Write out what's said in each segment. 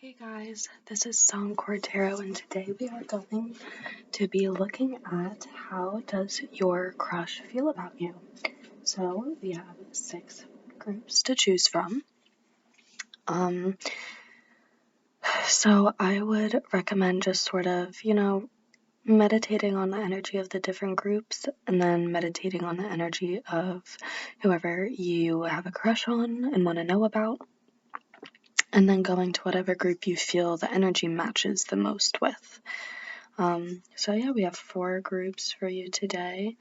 Hey guys, this is Song Cordero, and today we are going to be looking at how does your crush feel about you. So we have 6 groups to choose from. So I would recommend just sort of, meditating on the energy of the different groups and then meditating on the energy of whoever you have a crush on and want to know about. And then going to whatever group you feel the energy matches the most with. So yeah, we have 4 groups for you today,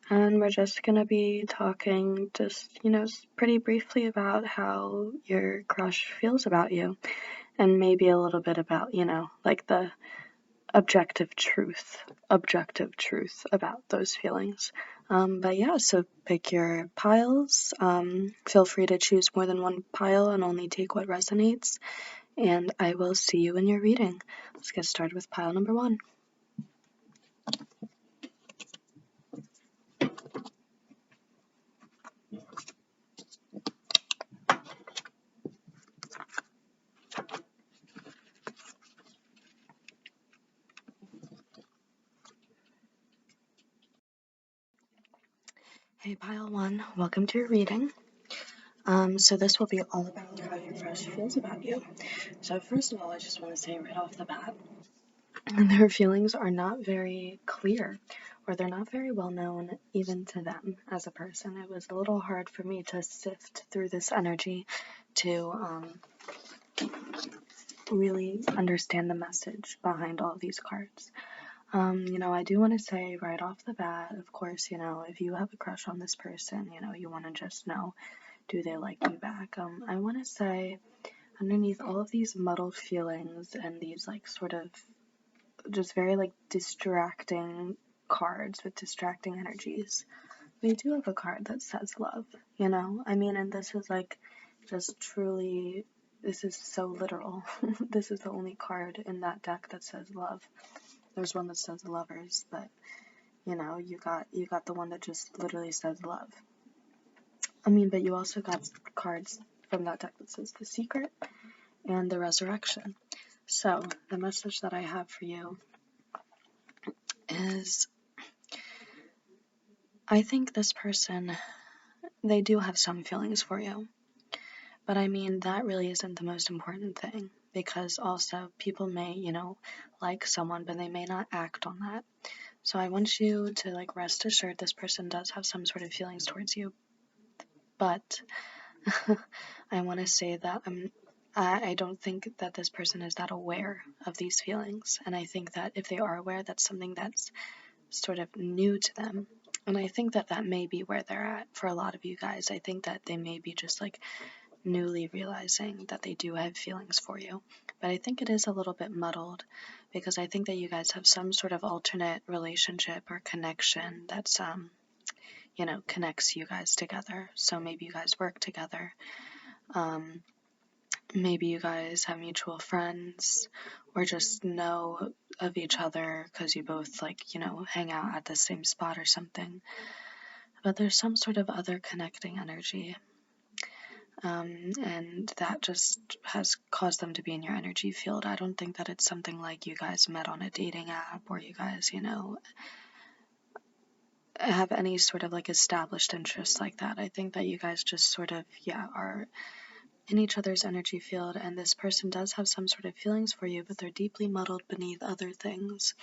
and we're just gonna be talking pretty briefly about how your crush feels about you, and maybe a little bit about, like the objective truth about those feelings. But yeah, so pick your piles. Feel free to choose more than one pile and only take what resonates, and I will see you in your reading. Let's get started with pile number 1. Hey pile 1, welcome to your reading. So this will be all about how your crush feels about you. So first of all, I just want to say right off the bat, their feelings are not very clear, or they're not very well known even to them as a person. It was a little hard for me to sift through this energy to really understand the message behind all these cards. I do want to say right off the bat, of course, if you have a crush on this person, you want to just know, do they like you back? I want to say, underneath all of these muddled feelings and these sort of just very distracting cards with distracting energies, we do have a card that says love, and this is just truly, this is so literal. This is the only card in that deck that says love. There's one that says lovers, but you got the one that just literally says love. But you also got cards from that deck that says the secret and the resurrection. So the message that I have for you is, I think this person, they do have some feelings for you, but that really isn't the most important thing, because also people may, like someone, but they may not act on that. So I want you to rest assured this person does have some sort of feelings towards you, but I want to say that I don't think that this person is that aware of these feelings, and I think that if they are aware, that's something that's sort of new to them. And I think that that may be where they're at for a lot of you guys. I think that they may be just newly realizing that they do have feelings for you. But I think it is a little bit muddled, because I think that you guys have some sort of alternate relationship or connection that's connects you guys together. So maybe you guys work together. Maybe you guys have mutual friends, or just know of each other because you both hang out at the same spot or something. But there's some sort of other connecting energy, and that just has caused them to be in your energy field. I don't think that it's something like you guys met on a dating app, or you guys have any sort of established interests like that. I think that you guys just sort of are in each other's energy field, and this person does have some sort of feelings for you, but they're deeply muddled beneath other things.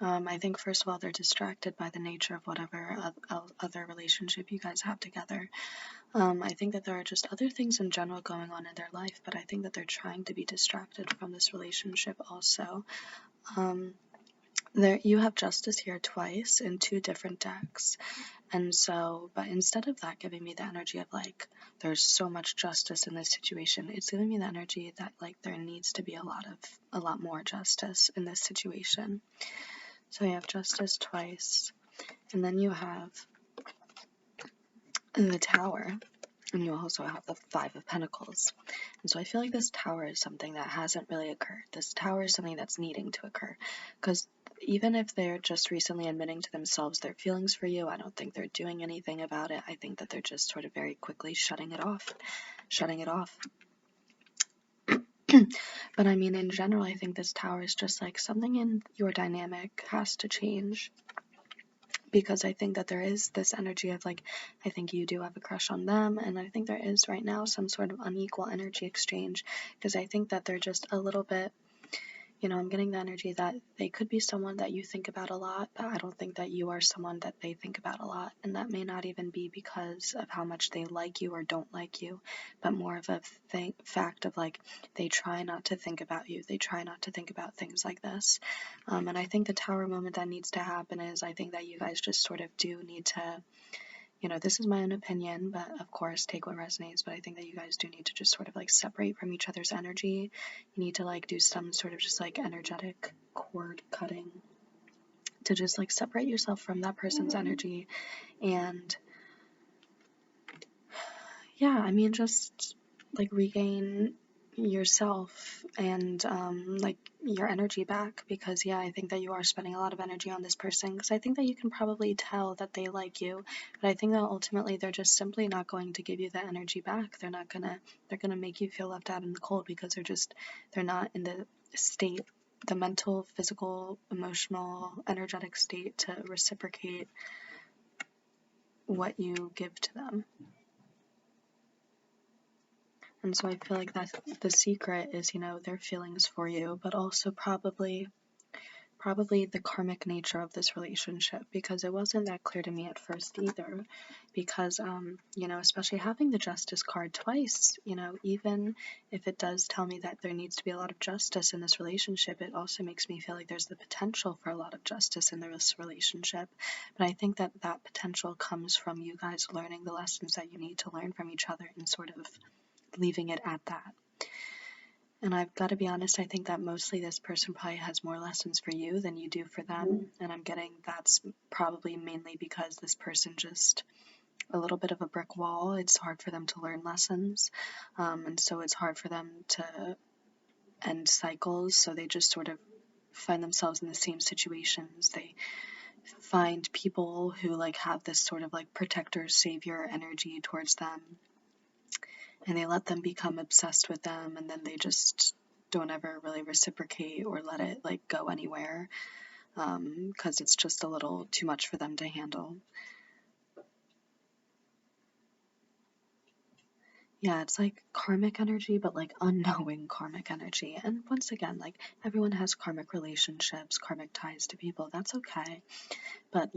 I think first of all, they're distracted by the nature of whatever other relationship you guys have together. I think that there are just other things in general going on in their life, but I think that they're trying to be distracted from this relationship also. You have justice here twice in 2 different decks. And so, but instead of that giving me the energy of there's so much justice in this situation, it's giving me the energy that there needs to be a lot more justice in this situation. So you have justice twice, and then you have the Tower, and you also have the 5 of Pentacles. And so I feel like this Tower is something that hasn't really occurred. This Tower is something that's needing to occur, because even if they're just recently admitting to themselves their feelings for you, I don't think they're doing anything about it. I think that they're just sort of very quickly shutting it off. But I mean, in general, I think this Tower is just like something in your dynamic has to change, because I think that there is this energy of like, I think you do have a crush on them, and I think there is right now some sort of unequal energy exchange, because I think that they're just a little bit, I'm getting the energy that they could be someone that you think about a lot, but I don't think that you are someone that they think about a lot. And that may not even be because of how much they like you or don't like you, but more of a fact of like, they try not to think about you. They try not to think about things like this. And I think the Tower moment that needs to happen is, I think that you guys just sort of do need to, this is my own opinion, but of course take what resonates, but I think that you guys do need to just sort of like separate from each other's energy. You need to like do some sort of just like energetic cord cutting to just like separate yourself from that person's energy. And yeah, I mean, just like regain yourself and like your energy back, because yeah, I think that you are spending a lot of energy on this person, because I think that you can probably tell that they like you, but I think that ultimately they're just simply not going to give you that energy back. They're gonna make you feel left out in the cold, because they're not in the state, the mental, physical, emotional, energetic state to reciprocate what you give to them. And so I feel like that's the secret is, their feelings for you, but also probably the karmic nature of this relationship, because it wasn't that clear to me at first either, because, especially having the Justice card twice, even if it does tell me that there needs to be a lot of justice in this relationship, it also makes me feel like there's the potential for a lot of justice in this relationship. But I think that that potential comes from you guys learning the lessons that you need to learn from each other and sort of leaving it at that. And I've got to be honest, I think that mostly this person probably has more lessons for you than you do for them. And I'm getting that's probably mainly because this person just a little bit of a brick wall. It's hard for them to learn lessons. And so it's hard for them to end cycles. So they just sort of find themselves in the same situations. They find people who like have this sort of like protector savior energy towards them, and they let them become obsessed with them, and then they just don't ever really reciprocate or let it like go anywhere, because it's just a little too much for them to handle. Yeah, it's like karmic energy, but like unknowing karmic energy. And once again, like everyone has karmic relationships, karmic ties to people. That's okay. But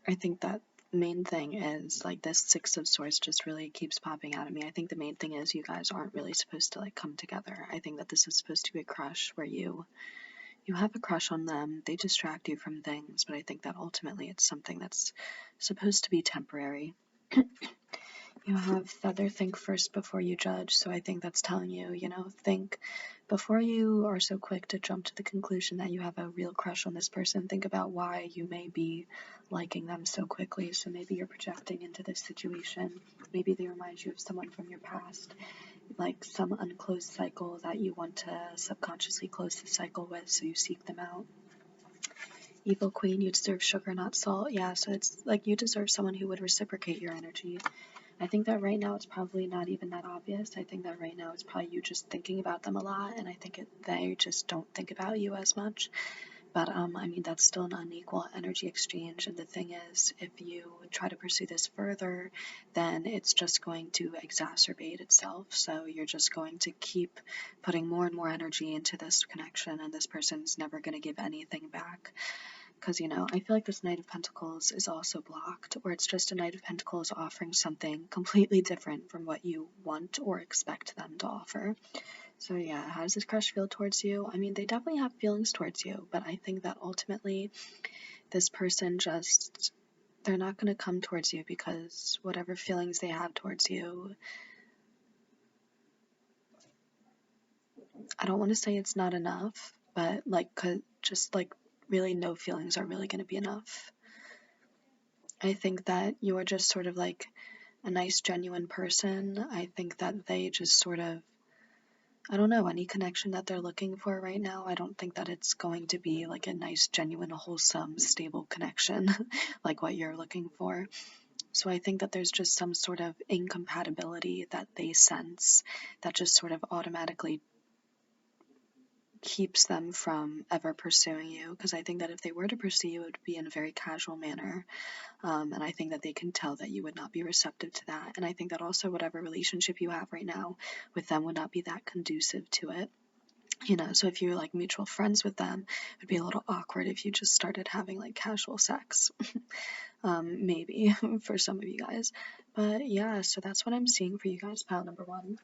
I think that main thing is like this Six of Swords just really keeps popping out at me. I think the main thing is you guys aren't really supposed to like come together. I think that this is supposed to be a crush where you have a crush on them, they distract you from things, but I think that ultimately it's something that's supposed to be temporary. You have Feather, think first before you judge, so I think that's telling you, think before you are so quick to jump to the conclusion that you have a real crush on this person. Think about why you may be liking them so quickly. So maybe you're projecting into this situation. Maybe they remind you of someone from your past, like some unclosed cycle that you want to subconsciously close the cycle with, so you seek them out. Evil Queen, you deserve sugar, not salt. Yeah, so it's like you deserve someone who would reciprocate your energy. I think that right now it's probably not even that obvious. I think that right now it's probably you just thinking about them a lot, and I think they just don't think about you as much. But I mean, that's still an unequal energy exchange, and the thing is, if you try to pursue this further, then it's just going to exacerbate itself. So you're just going to keep putting more and more energy into this connection, and this person's never going to give anything back. Because, I feel like this Knight of Pentacles is also blocked, or it's just a Knight of Pentacles offering something completely different from what you want or expect them to offer. So yeah, how does this crush feel towards you? I mean, they definitely have feelings towards you, but I think that ultimately this person just, they're not going to come towards you because whatever feelings they have towards you, I don't want to say it's not enough, but like, just like really no feelings are really going to be enough. I think that you are just sort of like a nice, genuine person. I think that they just sort of, I don't know, any connection that they're looking for right now, I don't think that it's going to be like a nice, genuine, wholesome, stable connection like what you're looking for. So I think that there's just some sort of incompatibility that they sense that just sort of automatically keeps them from ever pursuing you, because I think that if they were to pursue you, it would be in a very casual manner. And I think that they can tell that you would not be receptive to that. And I think that also whatever relationship you have right now with them would not be that conducive to it. So if you're like mutual friends with them, it'd be a little awkward if you just started having like casual sex. Maybe for some of you guys. But yeah, so that's what I'm seeing for you guys, pile number one.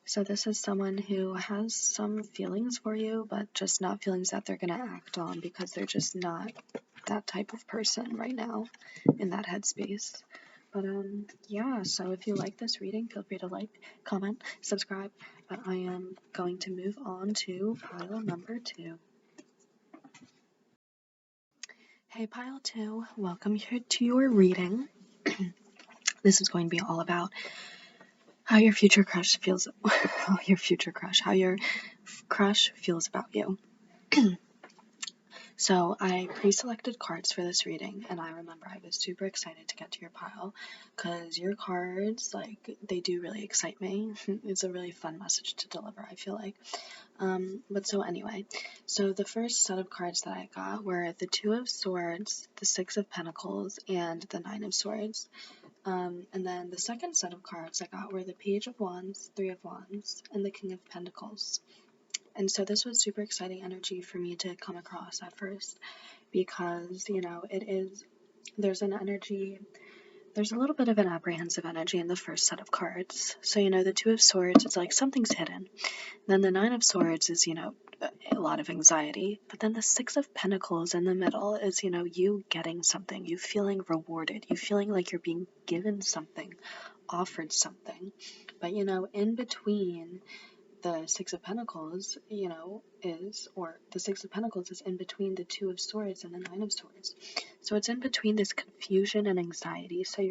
So this is someone who has some feelings for you, but just not feelings that they're going to act on because they're just not that type of person right now in that headspace. But yeah, so if you like this reading, feel free to like, comment, subscribe. But I am going to move on to pile number two. Hey pile two, welcome here to your reading. This is going to be all about how your future crush feels, how your crush feels about you. So I pre-selected cards for this reading, and I remember I was super excited to get to your pile because your cards, like, they do really excite me. It's a really fun message to deliver, I feel like. But so anyway, so the first set of cards that I got were the Two of Swords, the Six of Pentacles, and the Nine of Swords. And then the second set of cards I got were the Page of Wands, Three of Wands, and the King of Pentacles. And so this was super exciting energy for me to come across at first because, there's an energy, there's a little bit of an apprehensive energy in the first set of cards. So, the Two of Swords, it's like something's hidden. Then the Nine of Swords is, a lot of anxiety. But then the Six of Pentacles in the middle is, you getting something, you feeling rewarded, you feeling like you're being given something, offered something. But, in between the Six of Pentacles, the Six of Pentacles is in between the Two of Swords and the Nine of Swords. So it's in between this confusion and anxiety. So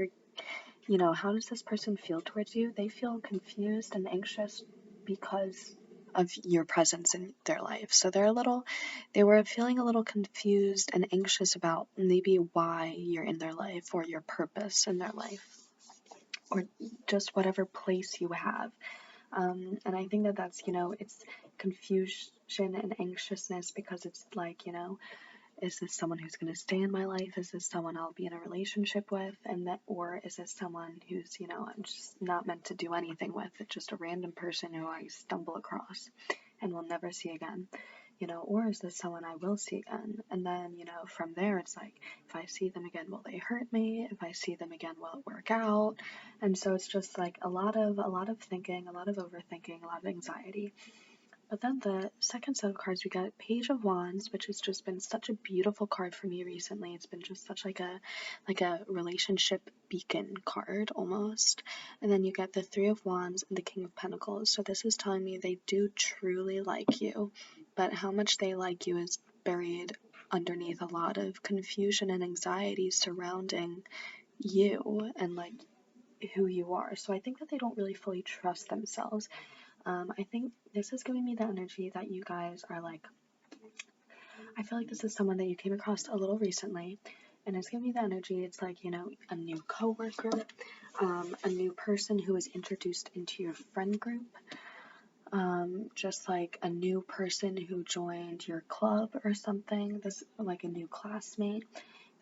how does this person feel towards you? They feel confused and anxious because of your presence in their life. So they were feeling a little confused and anxious about maybe why you're in their life or your purpose in their life or just whatever place you have. And I think that that's, it's confusion and anxiousness because it's like, is this someone who's going to stay in my life? Is this someone I'll be in a relationship with? Or is this someone who's, I'm just not meant to do anything with? It's just a random person who I stumble across and will never see again. Or is this someone I will see again? And then, from there, it's like, if I see them again, will they hurt me? If I see them again, will it work out? And so it's just like a lot of thinking, a lot of overthinking, a lot of anxiety. But then the second set of cards, we got Page of Wands, which has just been such a beautiful card for me recently. It's been just such like a relationship beacon card almost. And then you get the Three of Wands and the King of Pentacles. So this is telling me they do truly like you, but how much they like you is buried underneath a lot of confusion and anxiety surrounding you and like who you are. So I think that they don't really fully trust themselves. I think this is giving me the energy that you guys are like, I feel like this is someone that you came across a little recently, and it's giving me the energy, it's like, a new coworker, a new person who is introduced into your friend group, just like a new person who joined your club or something, this like a new classmate.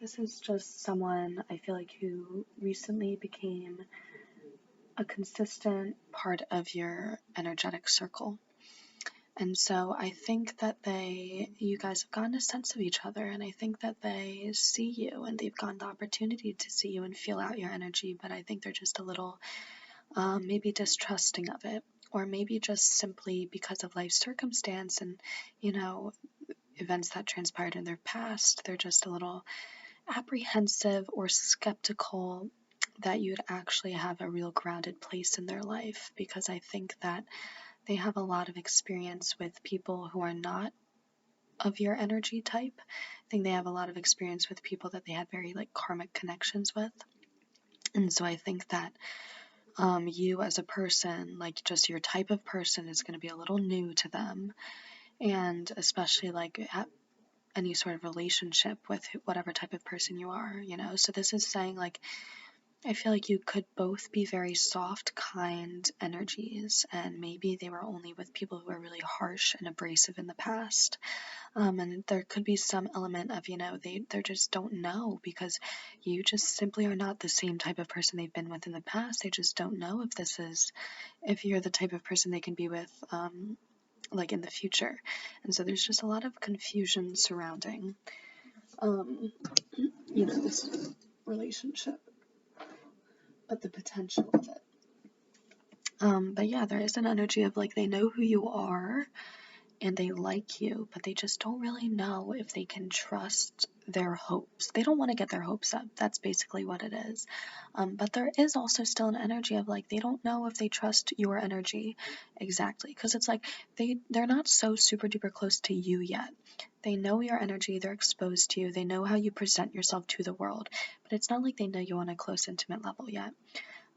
This is just someone I feel like who recently became a consistent part of your energetic circle. And so I think that you guys have gotten a sense of each other, and I think that they see you and they've gotten the opportunity to see you and feel out your energy, but I think they're just a little maybe distrusting of it, or maybe just simply because of life circumstance and, events that transpired in their past, they're just a little apprehensive or skeptical that you'd actually have a real grounded place in their life, because I think that they have a lot of experience with people who are not of your energy type. I think they have a lot of experience with people that they had very like karmic connections with. And so I think that you as a person, like just your type of person, is going to be a little new to them. And especially like any sort of relationship with whatever type of person you are, you know? So this is saying, like, I feel like you could both be very soft, kind energies, and maybe they were only with people who were really harsh and abrasive in the past. And there could be some element of, you know, they just don't know, because you just simply are not the same type of person they've been with in the past. They just don't know if you're the type of person they can be with, like in the future. And so there's just a lot of confusion surrounding, you know, this relationship, but the potential of it. But yeah, there is an energy of like they know who you are and they like you, but they just don't really know if they can trust their hopes. They don't want to get their hopes up. That's basically what it is. But there is also still an energy of like they don't know if they trust your energy exactly, because it's like they're not so super duper close to you yet. They know your energy, they're exposed to you, they know how you present yourself to the world, but it's not like they know you on a close intimate level yet.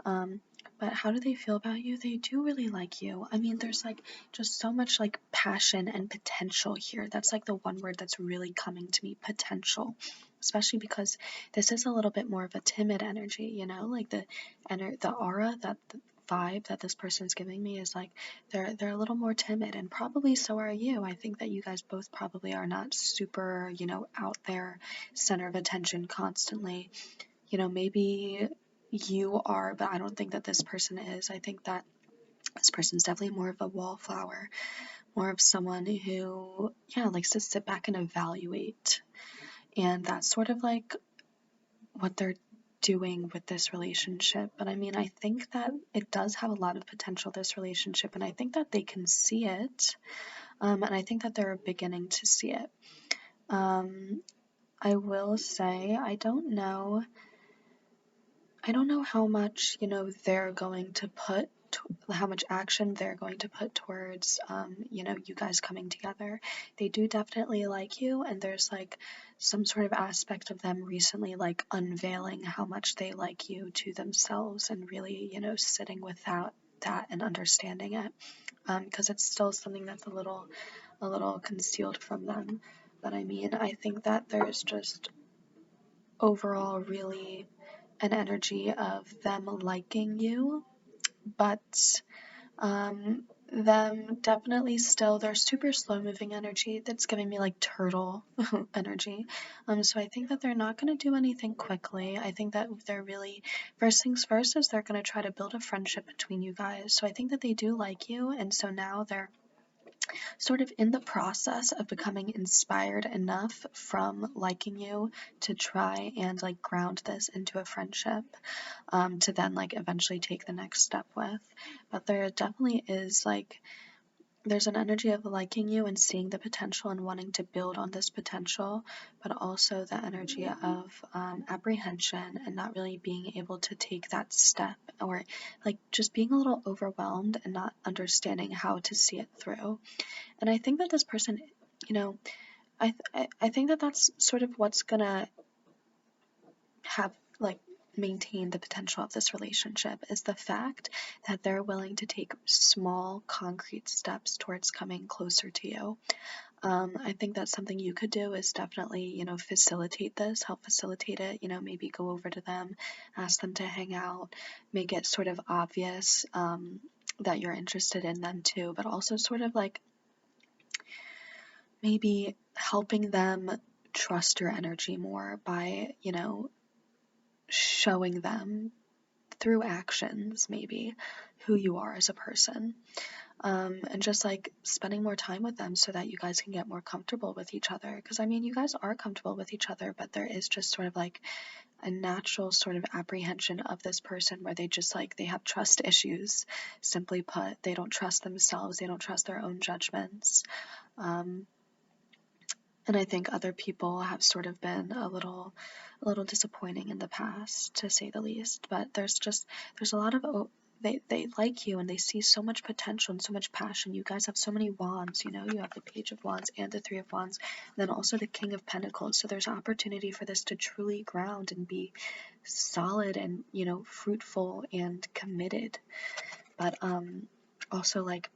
But how do they feel about you? They do really like you. I mean, there's like just so much like passion and potential here. That's like the one word that's really coming to me, potential. Especially because this is a little bit more of a timid energy, you know, like the aura, that the vibe that this person's giving me is like they're a little more timid, and probably so are you. I think that you guys both probably are not super, you know, out there, center of attention constantly. You know, maybe you are, but I don't think that this person is. I think that this person's definitely more of a wallflower, more of someone who, yeah, likes to sit back and evaluate. And that's sort of like what they're doing with this relationship. But I mean, I think that it does have a lot of potential, this relationship, and I think that they can see it. And I think that they're beginning to see it. I will say, I don't know how much, you know, they're going to put, how much action they're going to put towards, you know, you guys coming together. They do definitely like you, and there's like some sort of aspect of them recently like unveiling how much they like you to themselves, and really, you know, sitting with that and understanding it, because it's still something that's a little concealed from them. But I mean, I think that there's just overall really an energy of them liking you, but them definitely still, they're super slow moving energy that's giving me like turtle energy. So I think that they're not going to do anything quickly. I think that they're really, first things first is they're going to try to build a friendship between you guys. So I think that they do like you, and so now they're sort of in the process of becoming inspired enough from liking you to try and like ground this into a friendship, to then like eventually take the next step with. But there definitely is like, there's an energy of liking you and seeing the potential and wanting to build on this potential, but also the energy of apprehension and not really being able to take that step, or like just being a little overwhelmed and not understanding how to see it through. And I think that this person, you know, I think that that's sort of what's gonna have like maintain the potential of this relationship, is the fact that they're willing to take small concrete steps towards coming closer to you. I think that's something you could do, is definitely, you know, facilitate this, help facilitate it, you know, maybe go over to them, ask them to hang out, make it sort of obvious, that you're interested in them too, but also sort of like maybe helping them trust your energy more by, you know, showing them through actions, maybe, who you are as a person. And just like spending more time with them so that you guys can get more comfortable with each other. Because I mean, you guys are comfortable with each other, but there is just sort of like a natural sort of apprehension of this person where they just like, they have trust issues. Simply put, they don't trust themselves, they don't trust their own judgments. And I think other people have sort of been a little disappointing in the past, to say the least. But there's a lot of, they like you, and they see so much potential and so much passion. You guys have so many wands, you know, you have the Page of Wands and the Three of Wands, and then also the King of Pentacles. So there's opportunity for this to truly ground and be solid and, you know, fruitful and committed, but also like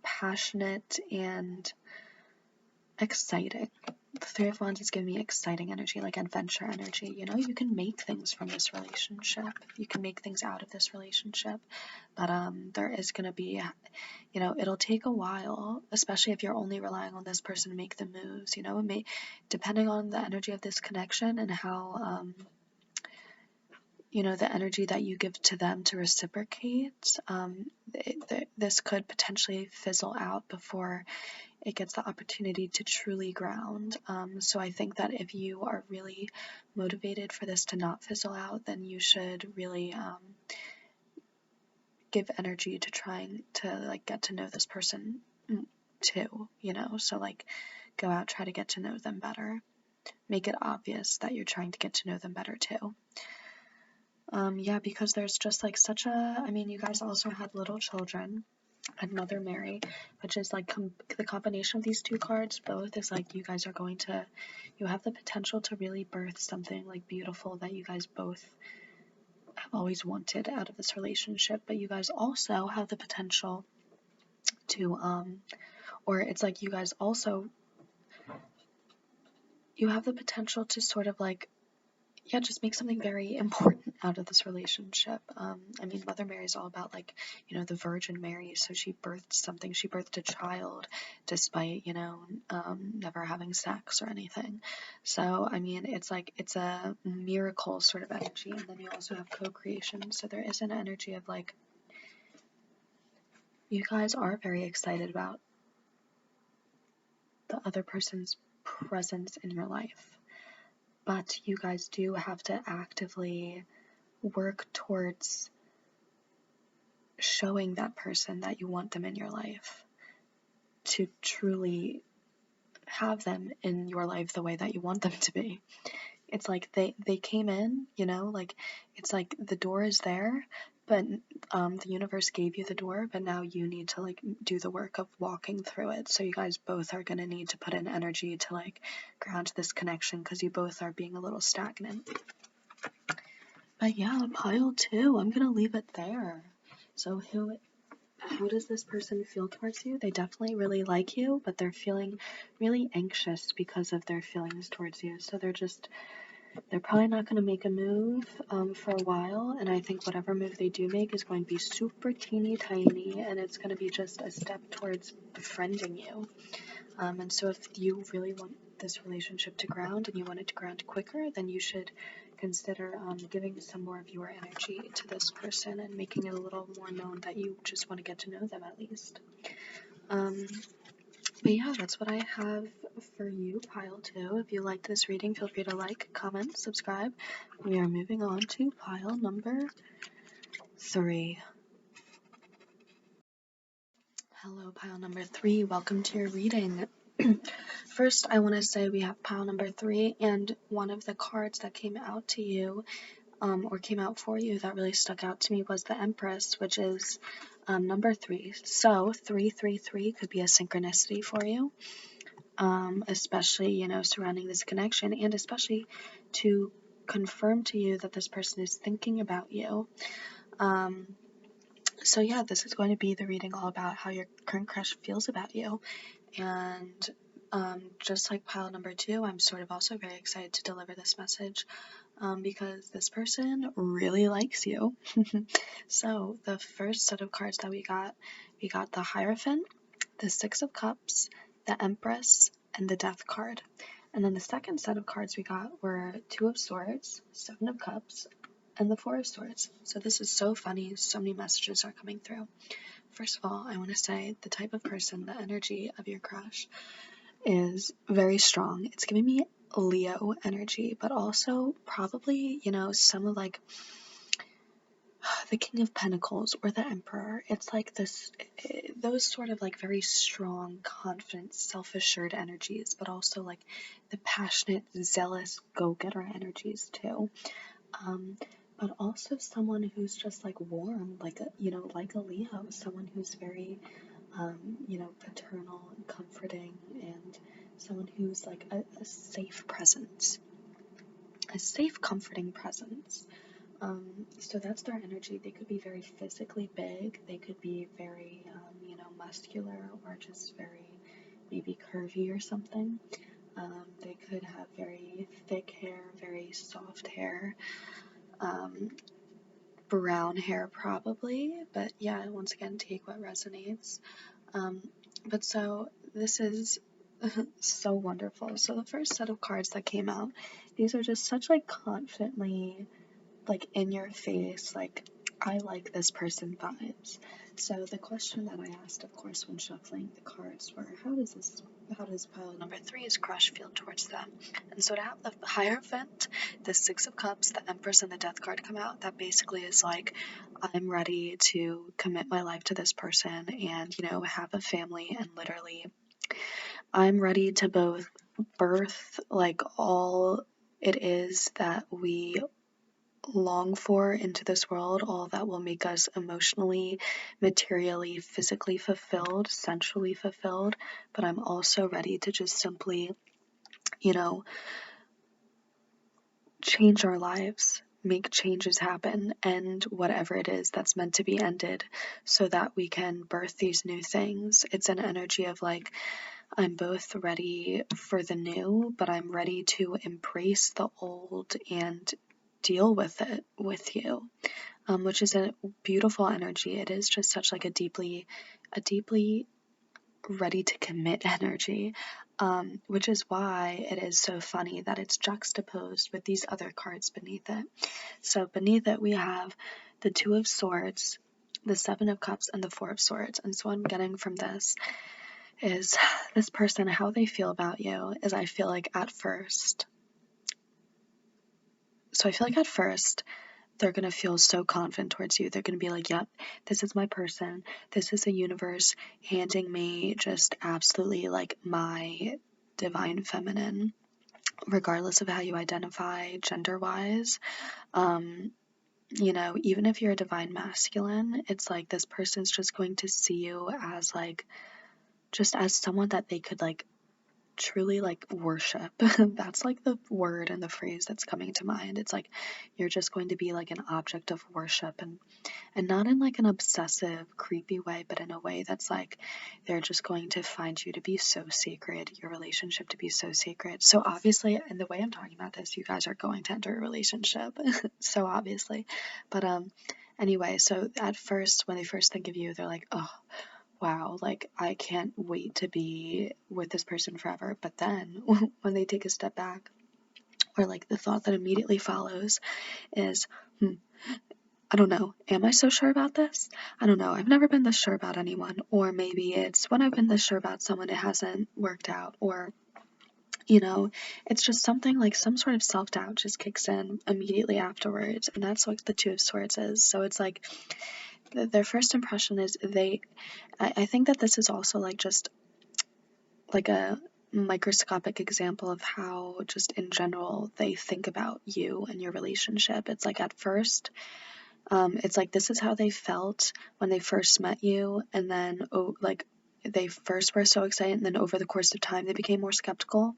passionate and exciting. The Three of Wands is giving me exciting energy, like adventure energy. You know, you can make things from this relationship. You can make things out of this relationship. But there is going to be, you know, it'll take a while, especially if you're only relying on this person to make the moves. You know, it may, depending on the energy of this connection and how, you know, the energy that you give to them to reciprocate, this could potentially fizzle out before it gets the opportunity to truly ground. So I think that if you are really motivated for this to not fizzle out, then you should really give energy to trying to like get to know this person too, you know. So like go out, try to get to know them better. Make it obvious that you're trying to get to know them better too. Yeah, because there's just like such a, I mean, you guys also had little children and Mother Mary, which is like the combination of these two cards both is like you guys are going to, you have the potential to really birth something like beautiful that you guys both have always wanted out of this relationship, but you guys also have the potential to, or it's like you guys also, you have the potential to sort of like, yeah, just make something very important out of this relationship. I mean, Mother Mary is all about like, you know, the Virgin Mary. So she birthed something. She birthed a child despite, you know, never having sex or anything. So, I mean, it's like, it's a miracle sort of energy. And then you also have co-creation. So there is an energy of like, you guys are very excited about the other person's presence in your life. But you guys do have to actively work towards showing that person that you want them in your life, to truly have them in your life the way that you want them to be. It's like they came in, you know, like it's like the door is there, but the universe gave you the door, but now you need to like do the work of walking through it. So you guys both are going to need to put in energy to like ground this connection, because you both are being a little stagnant. But yeah, pile 2, I'm gonna leave it there. So who does this person feel towards you? They definitely really like you, but they're feeling really anxious because of their feelings towards you. So they're probably not going to make a move for a while, and I think whatever move they do make is going to be super teeny tiny, and it's going to be just a step towards befriending you. And so if you really want this relationship to ground and you want it to ground quicker, then you should consider giving some more of your energy to this person and making it a little more known that you just want to get to know them at least. But yeah, that's what I have for you, pile 2. If you liked this reading, feel free to like, comment, subscribe. We are moving on to pile number 3. Hello, pile number 3. Welcome to your reading. First, I want to say we have pile number 3, and one of the cards that came out to you, or came out for you that really stuck out to me was the Empress, which is number 3. So 333 could be a synchronicity for you, especially, you know, surrounding this connection, and especially to confirm to you that this person is thinking about you. So yeah, this is going to be the reading all about how your current crush feels about you. And just like pile number 2, I'm sort of also very excited to deliver this message because this person really likes you. So the first set of cards that we got the Hierophant, the Six of Cups, the Empress, and the Death card. And then the second set of cards we got were Two of Swords, Seven of Cups, and the Four of Swords. So this is so funny, so many messages are coming through. First of all, I want to say the type of person, the energy of your crush is very strong. It's giving me Leo energy, but also probably, you know, some of like the King of Pentacles or the Emperor. It's like this, those sort of like very strong, confident, self-assured energies, but also like the passionate, zealous, go-getter energies too. But also someone who's just like warm, like a, you know, like a Leo, someone who's very, you know, paternal and comforting, and someone who's like a safe presence, a safe, comforting presence. So that's their energy. They could be very physically big. They could be very, you know, muscular, or just very maybe curvy or something. They could have very thick hair, very soft hair, brown hair probably, but yeah, once again, take what resonates. But so this is so wonderful. So the first set of cards that came out, these are just such like confidently like in your face, like I like this person vibes. So the question that I asked, of course, when shuffling the cards were, how does pile number three's crush feel towards them? And so to have the Hierophant, the Six of Cups, the Empress, and the Death card come out, that basically is like, I'm ready to commit my life to this person and, have a family, and literally, I'm ready to both birth like all it is that we long for into this world, all that will make us emotionally, materially, physically fulfilled, sensually fulfilled. But I'm also ready to just simply, you know, change our lives, make changes happen, end whatever it is that's meant to be ended so that we can birth these new things. It's an energy of like, I'm both ready for the new, but I'm ready to embrace the old and deal with it with you. Which is a beautiful energy. It is just such like a deeply ready to commit energy, which is why it is so funny that it's juxtaposed with these other cards beneath it. So beneath it we have the Two of Swords, the Seven of Cups, and the Four of Swords. And so what I'm getting from this is this person, how they feel about you is I feel like at first they're going to feel so confident towards you. They're going to be like, yep, this is my person. This is the universe handing me just absolutely like my divine feminine, regardless of how you identify gender wise. Even if you're a divine masculine, it's like this person's just going to see you as like, just as someone that they could like truly like worship. That's like the word and the phrase that's coming to mind. It's like you're just going to be like an object of worship, and not in like an obsessive creepy way, but in a way that's like they're just going to find you to be so sacred, your relationship to be so sacred. So obviously, and the way I'm talking about this, you guys are going to enter a relationship. So obviously, but anyway, so at first when they first think of you, they're like, oh wow, like I can't wait to be with this person forever. But then when they take a step back, or like the thought that immediately follows is, I don't know, am I so sure about this? I don't know, I've never been this sure about anyone. Or maybe it's when I've been this sure about someone, it hasn't worked out. Or, it's just something like some sort of self doubt just kicks in immediately afterwards. And that's what the Two of Swords is. So it's like their first impression is I think that this is also like just like a microscopic example of how just in general they think about you and your relationship. It's like at first, it's like this is how they felt when they first met you, and then like they first were so excited, and then over the course of time they became more skeptical.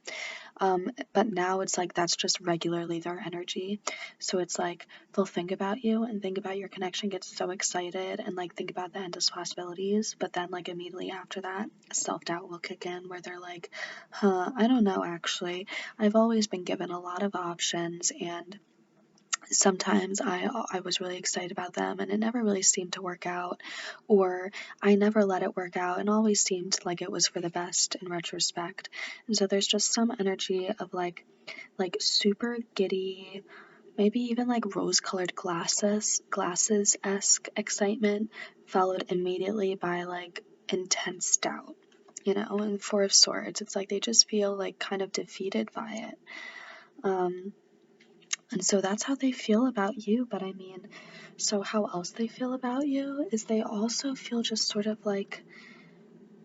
But now it's like that's just regularly their energy. So it's like they'll think about you and think about your connection, get so excited, and like think about the endless possibilities. But then, like, immediately after that, self doubt will kick in where they're like, I don't know, actually. I've always been given a lot of options, and sometimes I was really excited about them and it never really seemed to work out, or I never let it work out and always seemed like it was for the best in retrospect. And so there's just some energy of like super giddy, maybe even like rose-colored glasses-esque excitement, followed immediately by like intense doubt. And Four of Swords, it's like they just feel like kind of defeated by it. And so that's how they feel about you. But I mean, so how else they feel about you is they also feel just sort of like,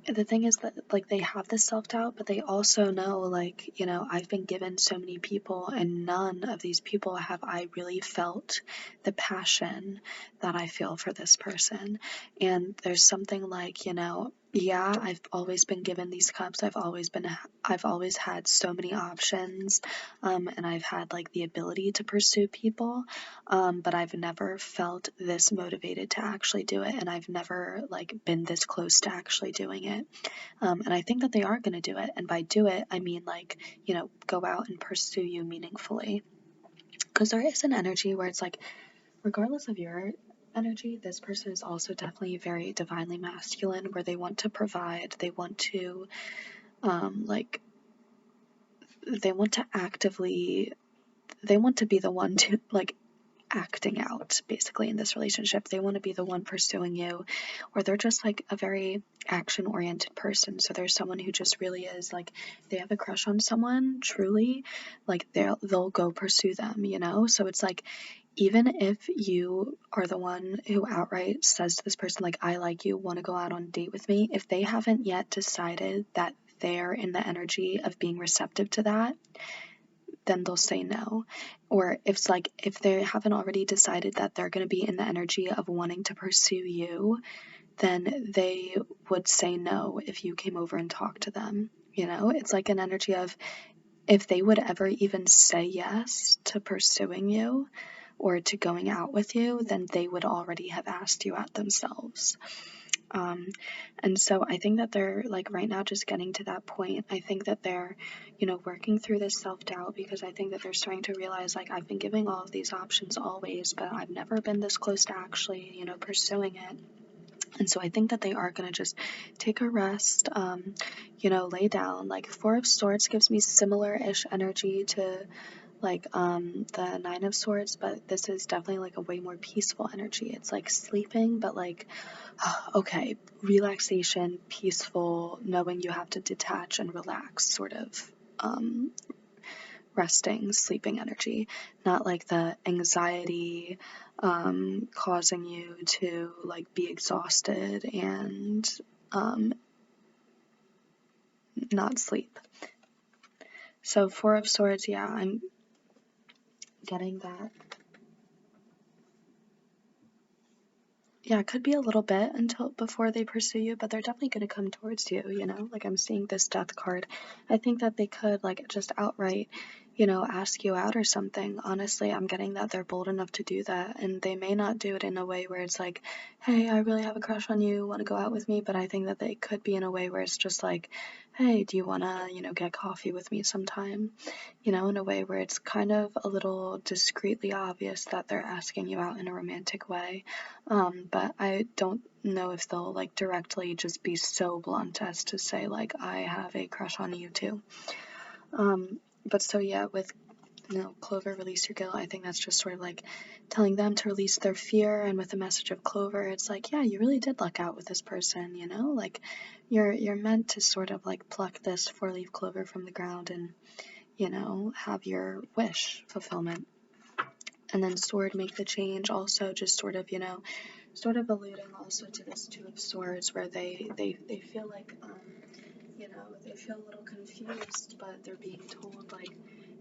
the thing is that like they have this self-doubt, but they also know like, I've been given so many people and none of these people have I really felt the passion that I feel for this person. And there's something like, Yeah, I've always been given these cups. I've always had so many options, and I've had like the ability to pursue people, but I've never felt this motivated to actually do it, and I've never like been this close to actually doing it. And I think that they are going to do it, and by do it, I mean like, go out and pursue you meaningfully. Because there is an energy where it's like, regardless of your energy, this person is also definitely very divinely masculine, where they want to provide, they want to, like, they want to actively, they want to be the one to, like, acting out basically in this relationship. They want to be the one pursuing you, or they're just like a very action oriented person. So there's someone who just really is like, they have a crush on someone truly, like they'll go pursue them, so it's like, even if you are the one who outright says to this person, like, I like you, want to go out on a date with me, if they haven't yet decided that they're in the energy of being receptive to that, then they'll say no. Or if it's like, if they haven't already decided that they're going to be in the energy of wanting to pursue you, then they would say no if you came over and talked to them. It's like an energy of, if they would ever even say yes to pursuing you or to going out with you, then they would already have asked you out themselves. Um, and so I think that they're like right now just getting to that point. I think that they're, working through this self doubt, because I think that they're starting to realize, like, I've been giving all of these options always, but I've never been this close to actually, pursuing it. And so I think that they are going to just take a rest, lay down. Like, Four of Swords gives me similar ish energy to like the Nine of Swords, but this is definitely like a way more peaceful energy. It's like sleeping, but like, okay, relaxation, peaceful, knowing you have to detach and relax, sort of resting, sleeping energy, not like the anxiety causing you to like be exhausted and not sleep. So Four of Swords, yeah, I'm getting that. Yeah, it could be a little bit until before they pursue you, but they're definitely going to come towards you, Like, I'm seeing this death card. I think that they could, like, just outright, ask you out or something. Honestly, I'm getting that they're bold enough to do that, and they may not do it in a way where it's like, hey, I really have a crush on you, want to go out with me, but I think that they could be in a way where it's just like, hey, do you want to, get coffee with me sometime? In a way where it's kind of a little discreetly obvious that they're asking you out in a romantic way. But I don't know if they'll like directly just be so blunt as to say like, I have a crush on you too. But so yeah, with Clover, release your guilt, I think that's just sort of like telling them to release their fear. And with the message of Clover, it's like, yeah, you really did luck out with this person, like you're meant to sort of like pluck this 4-leaf clover from the ground and have your wish fulfillment. And then Sword, make the change, also just sort of, sort of alluding also to this Two of Swords, where they feel like, they feel a little confused, but they're being told, like,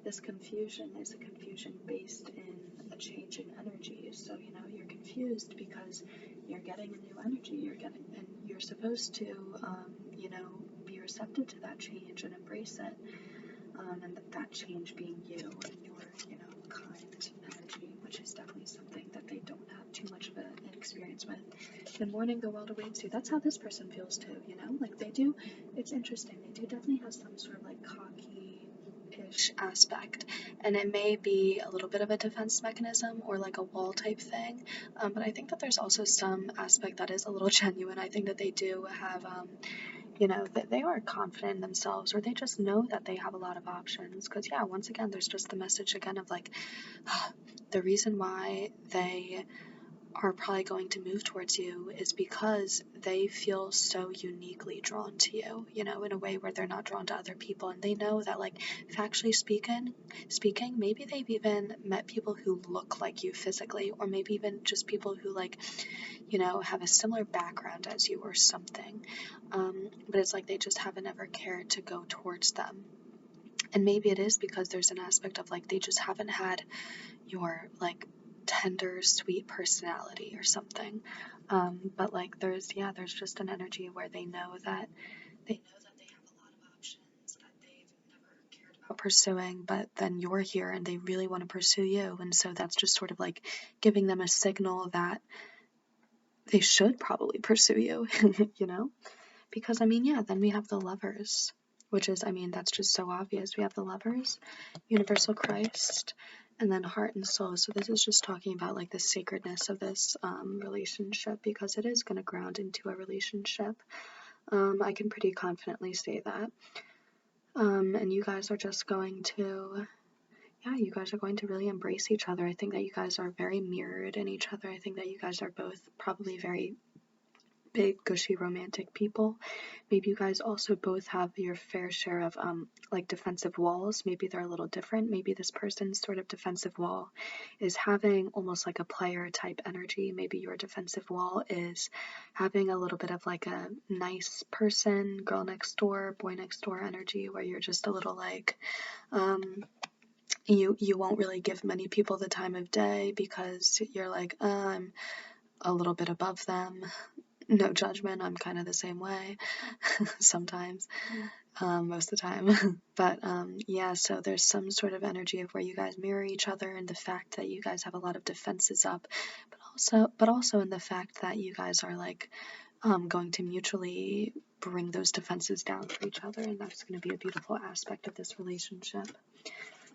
this confusion is a confusion based in a change in energy. So, you're confused because you're getting a new energy, and you're supposed to, be receptive to that change and embrace it. And that change being you and your, kind energy, which is definitely something that they don't have too much of an experience with. In Morning, the world awaits you. That's how this person feels too, Like, they do, it's interesting, they do definitely have some sort of like cocky-ish aspect, and it may be a little bit of a defense mechanism or like a wall type thing, but I think that there's also some aspect that is a little genuine. I think that they do have, that they are confident in themselves, or they just know that they have a lot of options. Because, yeah, once again, there's just the message again of like, the reason why they are probably going to move towards you is because they feel so uniquely drawn to you, in a way where they're not drawn to other people. And they know that, like, factually speaking, maybe they've even met people who look like you physically, or maybe even just people who, like, have a similar background as you or something. But it's like they just haven't ever cared to go towards them. And maybe it is because there's an aspect of like, they just haven't had your like tender, sweet personality or something. But like there's just an energy where they know that they have a lot of options that they've never cared about pursuing, but then you're here and they really want to pursue you, and so that's just sort of like giving them a signal that they should probably pursue you, you know? Because I mean, yeah, then we have the Lovers, which is, I mean, that's just so obvious. We have the Lovers, Universal Christ, and then Heart and Soul. So this is just talking about like the sacredness of this relationship, because it is going to ground into a relationship. I can pretty confidently say that. And you guys are just going to, yeah, you guys are going to really embrace each other. I think that you guys are very mirrored in each other. I think that you guys are both probably very big, gushy, romantic people. Maybe you guys also both have your fair share of like defensive walls. Maybe they're a little different. Maybe this person's sort of defensive wall is having almost like a player type energy. Maybe your defensive wall is having a little bit of like a nice person, girl next door, boy next door energy, where you're just a little like you won't really give many people the time of day because you're like, I'm a little bit above them. No judgment, I'm kind of the same way sometimes, most of the time. But yeah, so there's some sort of energy of where you guys mirror each other, and the fact that you guys have a lot of defenses up, but also in the fact that you guys are like going to mutually bring those defenses down for each other, and that's going to be a beautiful aspect of this relationship.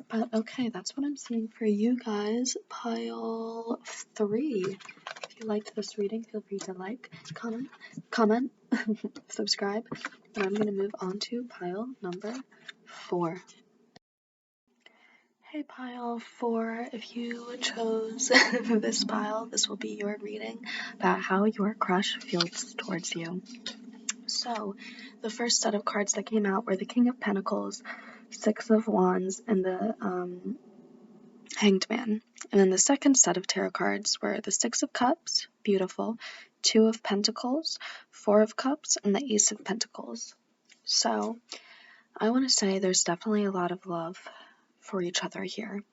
But okay, that's what I'm seeing for you guys. Pile 3. If you liked this reading, feel free to like, comment, subscribe. And I'm going to move on to pile number 4. Hey, pile 4, if you chose this pile, this will be your reading about how your crush feels towards you. So, the first set of cards that came out were the King of Pentacles, Six of Wands, and the Hanged Man. And then the second set of tarot cards were the Six of Cups, beautiful, Two of Pentacles, Four of Cups, and the Ace of Pentacles. So, I want to say there's definitely a lot of love for each other here.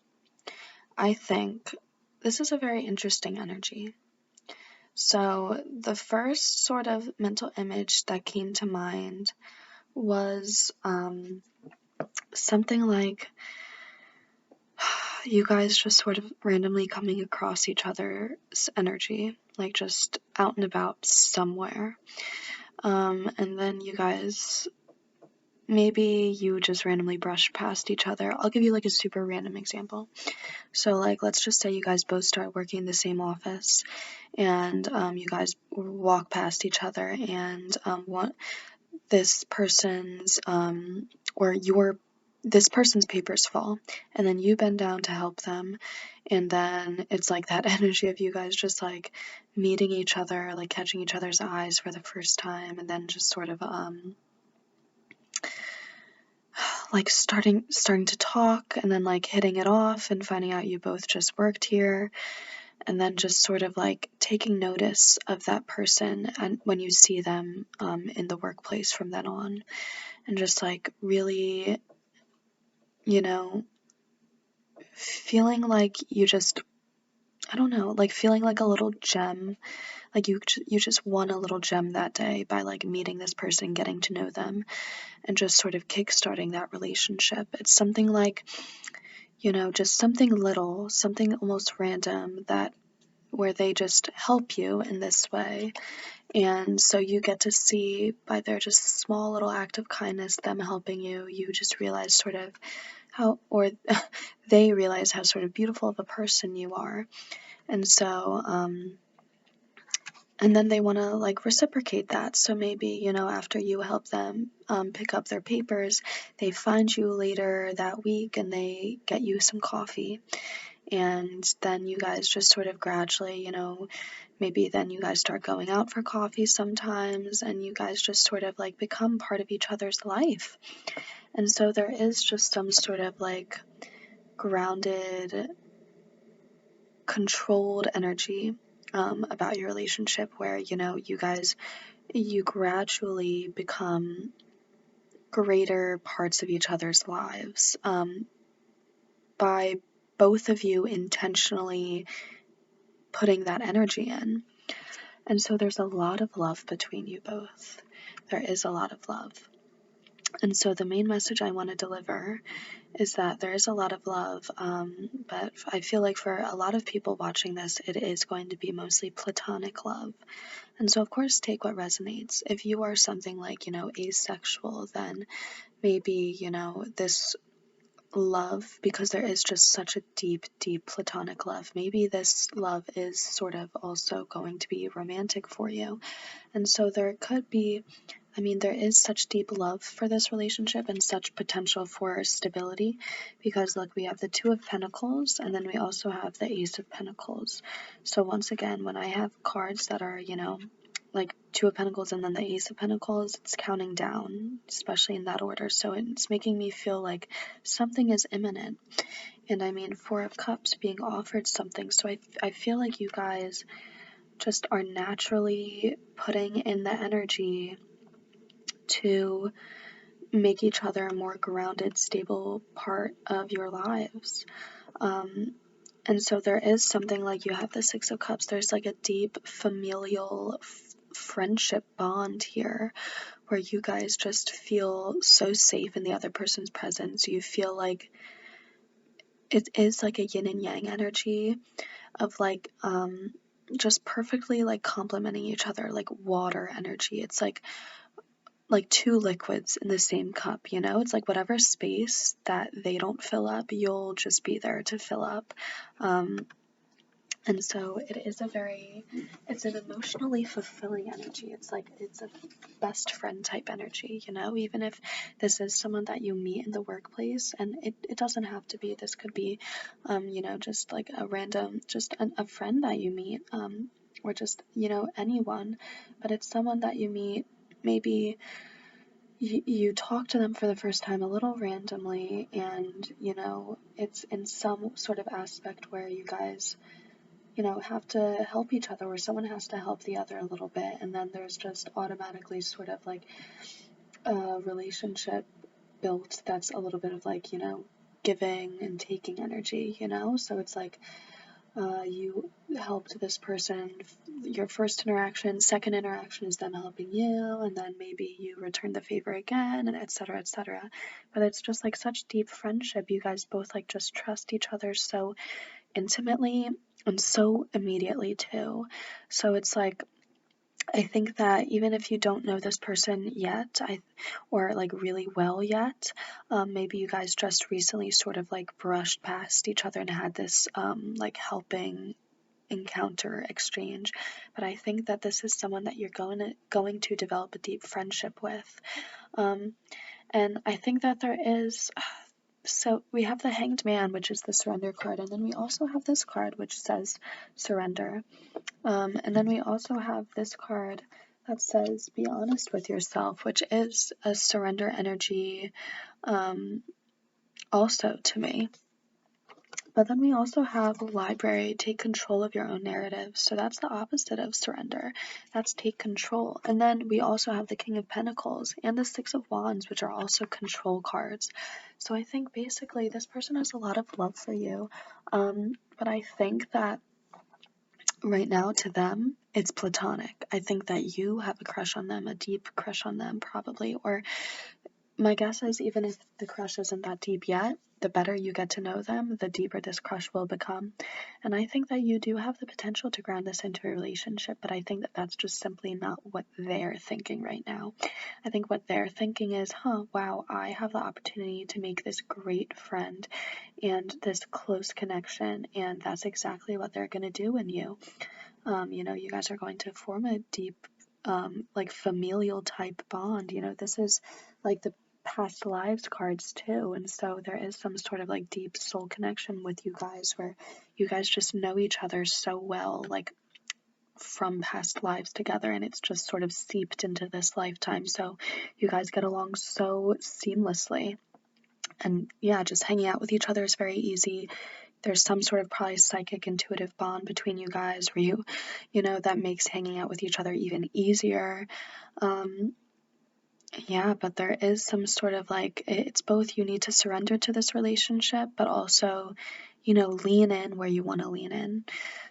I think this is a very interesting energy. So, the first sort of mental image that came to mind was something like you guys just sort of randomly coming across each other's energy, like just out and about somewhere. And then you guys, maybe you just randomly brush past each other. I'll give you like a super random example. So like, let's just say you guys both start working in the same office, and you guys walk past each other, and this person's this person's papers fall, and then you bend down to help them, and then it's like that energy of you guys just like meeting each other, like catching each other's eyes for the first time, and then just sort of like starting to talk, and then like hitting it off and finding out you both just worked here, and then just sort of like taking notice of that person and when you see them in the workplace from then on, and just like really, you know, feeling like you just, I don't know, like feeling like a little gem, like you just won a little gem that day by like meeting this person, getting to know them, and just sort of kickstarting that relationship. It's something like, you know, just something little, something almost random that where they just help you in this way. And so you get to see by their just small little act of kindness, them helping you, you just realize sort of how, or they realize how sort of beautiful of a person you are. And so, and then they want to like reciprocate that. So maybe, you know, after you help them pick up their papers, they find you later that week and they get you some coffee. And then you guys just sort of gradually, you know, maybe then you guys start going out for coffee sometimes, and you guys just sort of like become part of each other's life. And so there is just some sort of like grounded, controlled energy about your relationship where, you know, you gradually become greater parts of each other's lives by both of you intentionally putting that energy in. And so there's a lot of love between you both. There is a lot of love. And so the main message I want to deliver is that there is a lot of love, but I feel like for a lot of people watching this, it is going to be mostly platonic love. And so, of course, take what resonates. If you are something like, asexual, then maybe, this love, because there is just such a deep, deep platonic love, maybe this love is sort of also going to be romantic for you. And so there could be, there is such deep love for this relationship and such potential for stability, because look, we have the Two of Pentacles and then we also have the Ace of Pentacles. So once again, when I have cards that are, like Two of Pentacles and then the Ace of Pentacles, it's counting down, especially in that order. So it's making me feel like something is imminent. And Four of Cups being offered something. So I feel like you guys just are naturally putting in the energy to make each other a more grounded, stable part of your lives. And so there is something like you have the Six of Cups. There's like a deep familial friendship bond here where you guys just feel so safe in the other person's presence. You feel like it is like a yin and yang energy of like just perfectly like complementing each other, like water energy. It's like two liquids in the same cup, It's like whatever space that they don't fill up, you'll just be there to fill up. And so it's an emotionally fulfilling energy. It's a best friend type energy, even if this is someone that you meet in the workplace, and it doesn't have to be, this could be, just like a random, just a friend that you meet, or just, anyone, but it's someone that you meet, maybe you talk to them for the first time a little randomly, and, it's in some sort of aspect where you guys have to help each other, or someone has to help the other a little bit, and then there's just automatically sort of like a relationship built that's a little bit of like, giving and taking energy, so it's like you helped this person, your first interaction, second interaction is them helping you, and then maybe you return the favor again, and etc., etc. But it's just like such deep friendship. You guys both like just trust each other so intimately and so immediately too. So it's like, I think that even if you don't know this person yet, or like really well yet, maybe you guys just recently sort of like brushed past each other and had this like helping encounter exchange, but I think that this is someone that you're going to develop a deep friendship with. And I think that there is, so we have the Hanged Man, which is the surrender card, and then we also have this card which says surrender. And then we also have this card that says be honest with yourself, which is a surrender energy, also to me. But then we also have library, take control of your own narrative. So that's the opposite of surrender. That's take control. And then we also have the King of Pentacles and the Six of Wands, which are also control cards. So I think basically this person has a lot of love for you. But I think that right now to them, it's platonic. I think that you have a crush on them, a deep crush on them probably, or my guess is even if the crush isn't that deep yet, the better you get to know them, the deeper this crush will become. And I think that you do have the potential to ground this into a relationship, but I think that that's just simply not what they're thinking right now. I think what they're thinking is, wow, I have the opportunity to make this great friend and this close connection, and that's exactly what they're going to do in you. You guys are going to form a deep, like familial type bond. This is like the past lives cards too, and so there is some sort of like deep soul connection with you guys where you guys just know each other so well, like from past lives together, and it's just sort of seeped into this lifetime, so you guys get along so seamlessly. And yeah, just hanging out with each other is very easy. There's some sort of probably psychic intuitive bond between you guys where that makes hanging out with each other even easier. Yeah, but there is some sort of like, it's both you need to surrender to this relationship, but also lean in where you want to lean in.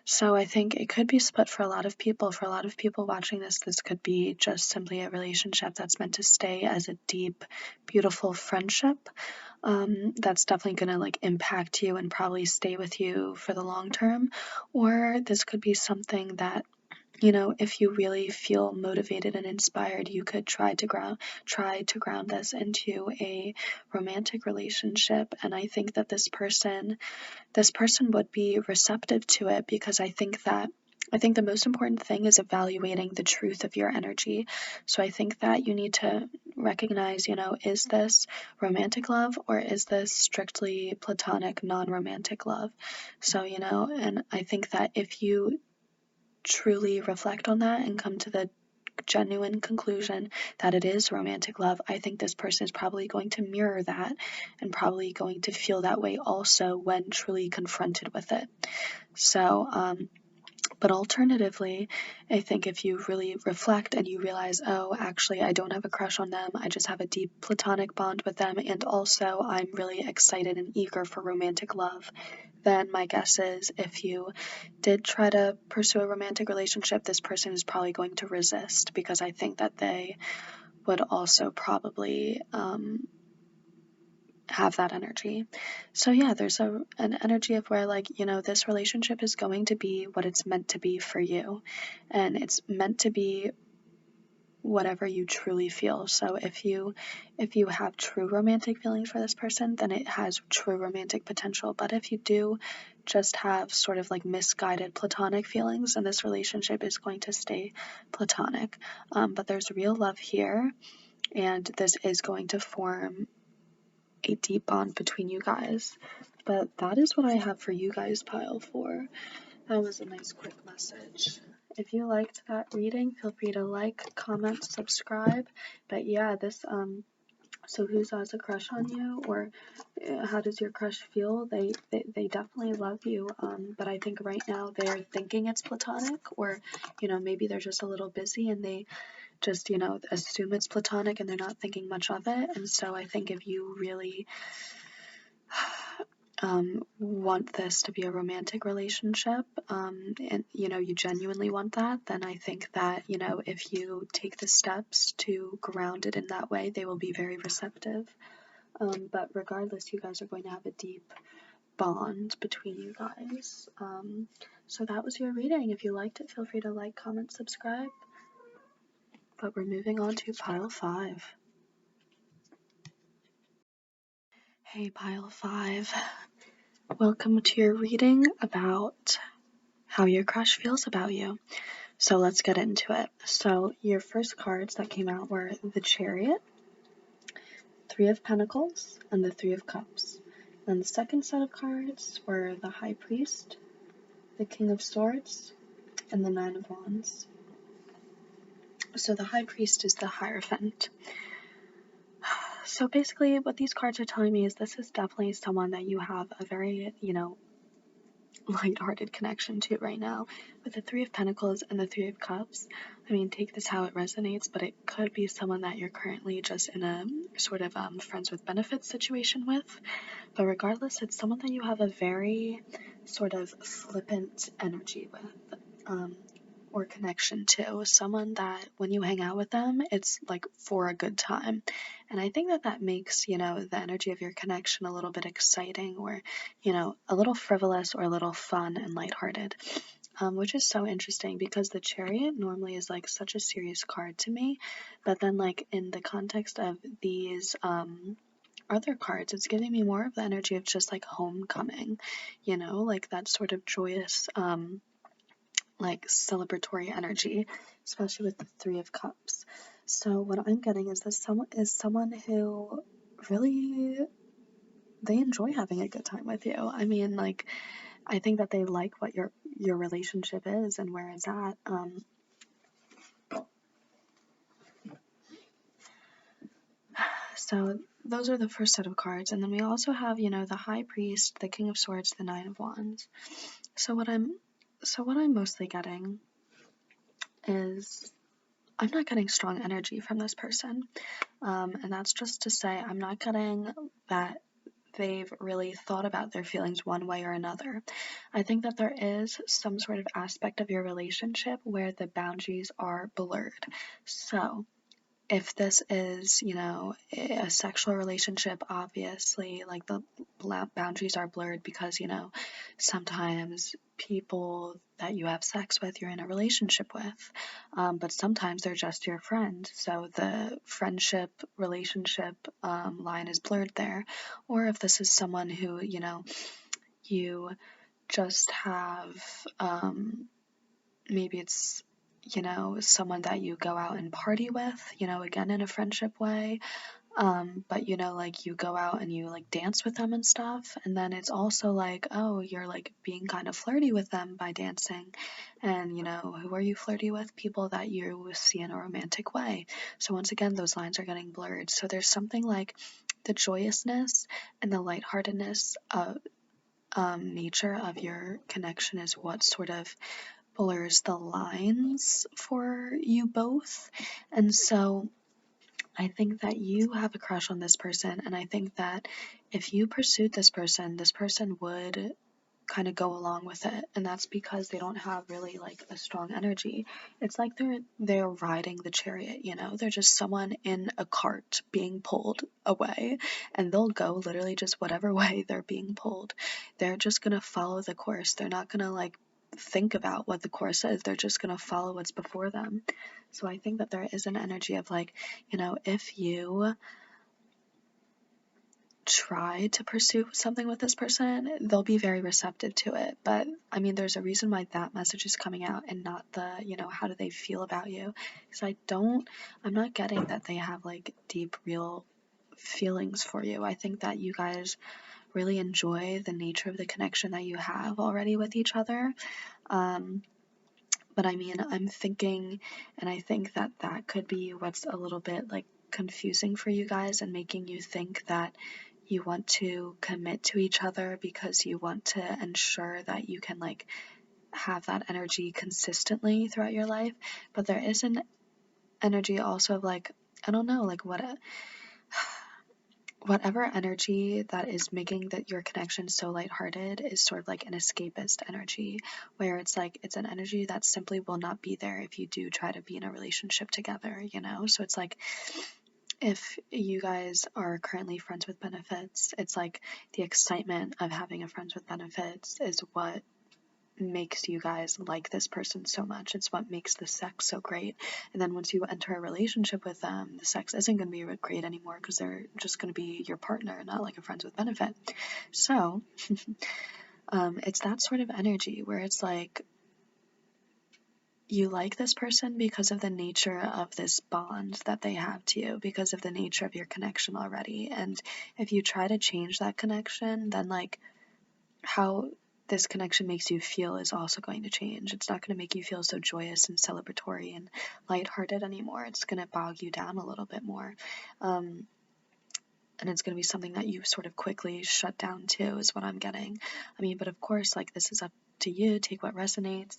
So I think it could be split for a lot of people. For a lot of people watching this could be just simply a relationship that's meant to stay as a deep, beautiful friendship. That's definitely going to like impact you and probably stay with you for the long term. Or this could be something that, if you really feel motivated and inspired, you could try to ground this into a romantic relationship. And I think that this person would be receptive to it, because I think the most important thing is evaluating the truth of your energy. So I think that you need to recognize, is this romantic love, or is this strictly platonic, non-romantic love? So, and I think that if you truly reflect on that and come to the genuine conclusion that it is romantic love, I think this person is probably going to mirror that and probably going to feel that way also when truly confronted with it. So, but alternatively, I think if you really reflect and you realize, oh, actually, I don't have a crush on them, I just have a deep platonic bond with them, and also I'm really excited and eager for romantic love, then my guess is if you did try to pursue a romantic relationship, this person is probably going to resist, because I think that they would also probably have that energy. So yeah, there's an energy of where, like, this relationship is going to be what it's meant to be for you, and it's meant to be whatever you truly feel. So if you have true romantic feelings for this person, then it has true romantic potential. But if you do just have sort of like misguided platonic feelings, then this relationship is going to stay platonic. But there's real love here, and this is going to form a deep bond between you guys. But that is what I have for you guys, pile 4. That was a nice quick message. If you liked that reading, feel free to like, comment, subscribe. But yeah, this so who has a crush on you, or how does your crush feel? They definitely love you, but I think right now they're thinking it's platonic, or maybe they're just a little busy and they just assume it's platonic and they're not thinking much of it. And so I think if you really want this to be a romantic relationship, and you genuinely want that, then I think that if you take the steps to ground it in that way, they will be very receptive. But regardless, you guys are going to have a deep bond between you guys. So that was your reading. If you liked it, feel free to like, comment, subscribe. But we're moving on to pile 5. Hey, pile 5. Welcome to your reading about how your crush feels about you. So let's get into it. So your first cards that came out were the Chariot, 3 of Pentacles, and the 3 of Cups. Then the second set of cards were the High Priest, the King of Swords, and the 9 of Wands. So the High Priest is the Hierophant. So basically what these cards are telling me is this is definitely someone that you have a very, lighthearted connection to right now. With the 3 of Pentacles and the 3 of Cups, I mean, take this how it resonates, but it could be someone that you're currently just in a sort of friends with benefits situation with. But regardless, it's someone that you have a very sort of flippant energy with, or connection to. Someone that when you hang out with them, it's like for a good time. And I think that makes, the energy of your connection a little bit exciting, or, a little frivolous, or a little fun and lighthearted. Which is so interesting, because the Chariot normally is like such a serious card to me, but then like in the context of these other cards, it's giving me more of the energy of just like homecoming, like that sort of joyous like celebratory energy, especially with the 3 of Cups. So what I'm getting is this someone who really, they enjoy having a good time with you. I mean, like, I think that they like what your relationship is and where it's at. So those are the first set of cards, and then we also have, the High Priest, the King of Swords, the 9 of Wands. So what I'm mostly getting is I'm not getting strong energy from this person, and that's just to say I'm not getting that they've really thought about their feelings one way or another. I think that there is some sort of aspect of your relationship where the boundaries are blurred. So, if this is, a sexual relationship, obviously, like the boundaries are blurred because, sometimes people that you have sex with, you're in a relationship with, but sometimes they're just your friend. So the friendship relationship line is blurred there. Or if this is someone who, you just have, maybe it's someone that you go out and party with, again in a friendship way. But like you go out and you like dance with them and stuff, and then it's also like, oh, you're like being kind of flirty with them by dancing. And who are you flirty with? People that you see in a romantic way. So once again, those lines are getting blurred. So there's something like the joyousness and the lightheartedness of nature of your connection is what sort of blurs the lines for you both. And so I think that you have a crush on this person, and I think that if you pursued this person would kind of go along with it, and that's because they don't have really like a strong energy. It's like they're riding the chariot, they're just someone in a cart being pulled away, and they'll go literally just whatever way they're being pulled. They're just gonna follow the course. They're not gonna like think about what the course is. They're just gonna follow what's before them. So I think that there is an energy of like, if you try to pursue something with this person, they'll be very receptive to it. But I mean, there's a reason why that message is coming out and not the, how do they feel about you? Because I'm not getting that they have like deep, real feelings for you. I think that you guys really enjoy the nature of the connection that you have already with each other. But I mean, I'm thinking, and I think that that could be what's a little bit like confusing for you guys and making you think that you want to commit to each other because you want to ensure that you can like have that energy consistently throughout your life. But there is an energy also of like, I don't know, like whatever energy that is making that your connection so lighthearted is sort of like an escapist energy, where it's like it's an energy that simply will not be there if you do try to be in a relationship together, So it's like if you guys are currently friends with benefits, it's like the excitement of having a friends with benefits is what makes you guys like this person so much. It's what makes the sex so great. And then once you enter a relationship with them, the sex isn't going to be great anymore because they're just going to be your partner, not like a friends with benefit. So it's that sort of energy where it's like you like this person because of the nature of this bond that they have to you, because of the nature of your connection already. And if you try to change that connection, then like how this connection makes you feel is also going to change. It's not going to make you feel so joyous and celebratory and lighthearted anymore. It's going to bog you down a little bit more. And it's going to be something that you sort of quickly shut down too, is what I'm getting. I mean, but of course, like this is up to you. Take what resonates.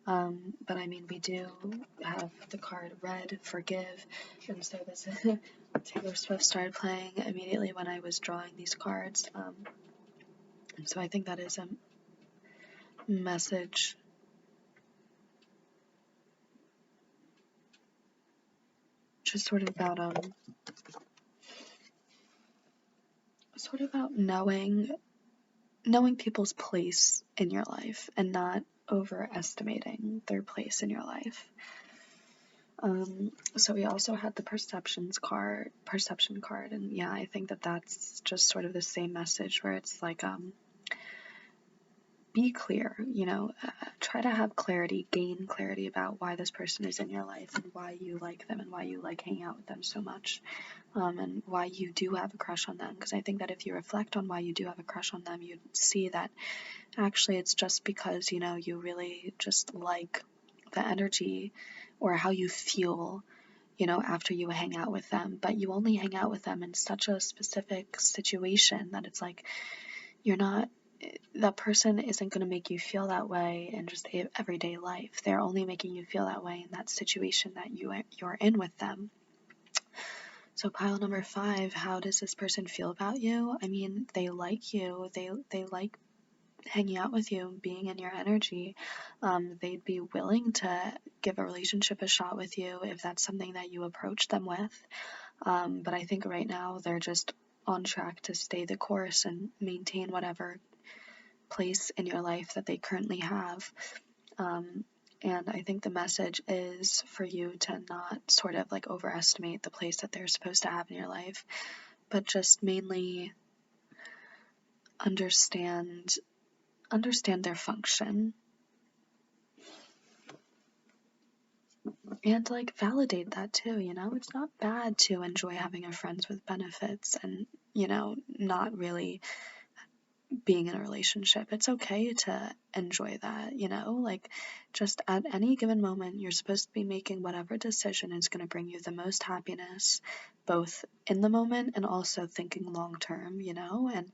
But I mean, we do have the card Red, Forgive. And so this is Taylor Swift started playing immediately when I was drawing these cards. And so I think that is a message just sort of about knowing people's place in your life and not overestimating their place in your life. So we also had the perception card, and yeah, I think that that's just sort of the same message where it's like be clear, try to have clarity, gain clarity about why this person is in your life and why you like them and why you like hanging out with them so much, and why you do have a crush on them. Because I think that if you reflect on why you do have a crush on them, you'd see that actually it's just because, you really just like the energy or how you feel, after you hang out with them. But you only hang out with them in such a specific situation that it's like that person isn't going to make you feel that way in just everyday life. They're only making you feel that way in that situation that you're in with them. So pile number 5, how does this person feel about you? I mean, they like you. They like hanging out with you, being in your energy. They'd be willing to give a relationship a shot with you if that's something that you approach them with. But I think right now they're just on track to stay the course and maintain whatever place in your life that they currently have. And I think the message is for you to not sort of like overestimate the place that they're supposed to have in your life, but just mainly understand their function and like validate that too. It's not bad to enjoy having a friends with benefits and not really being in a relationship. It's okay to enjoy that, like just at any given moment, you're supposed to be making whatever decision is going to bring you the most happiness, both in the moment and also thinking long term, and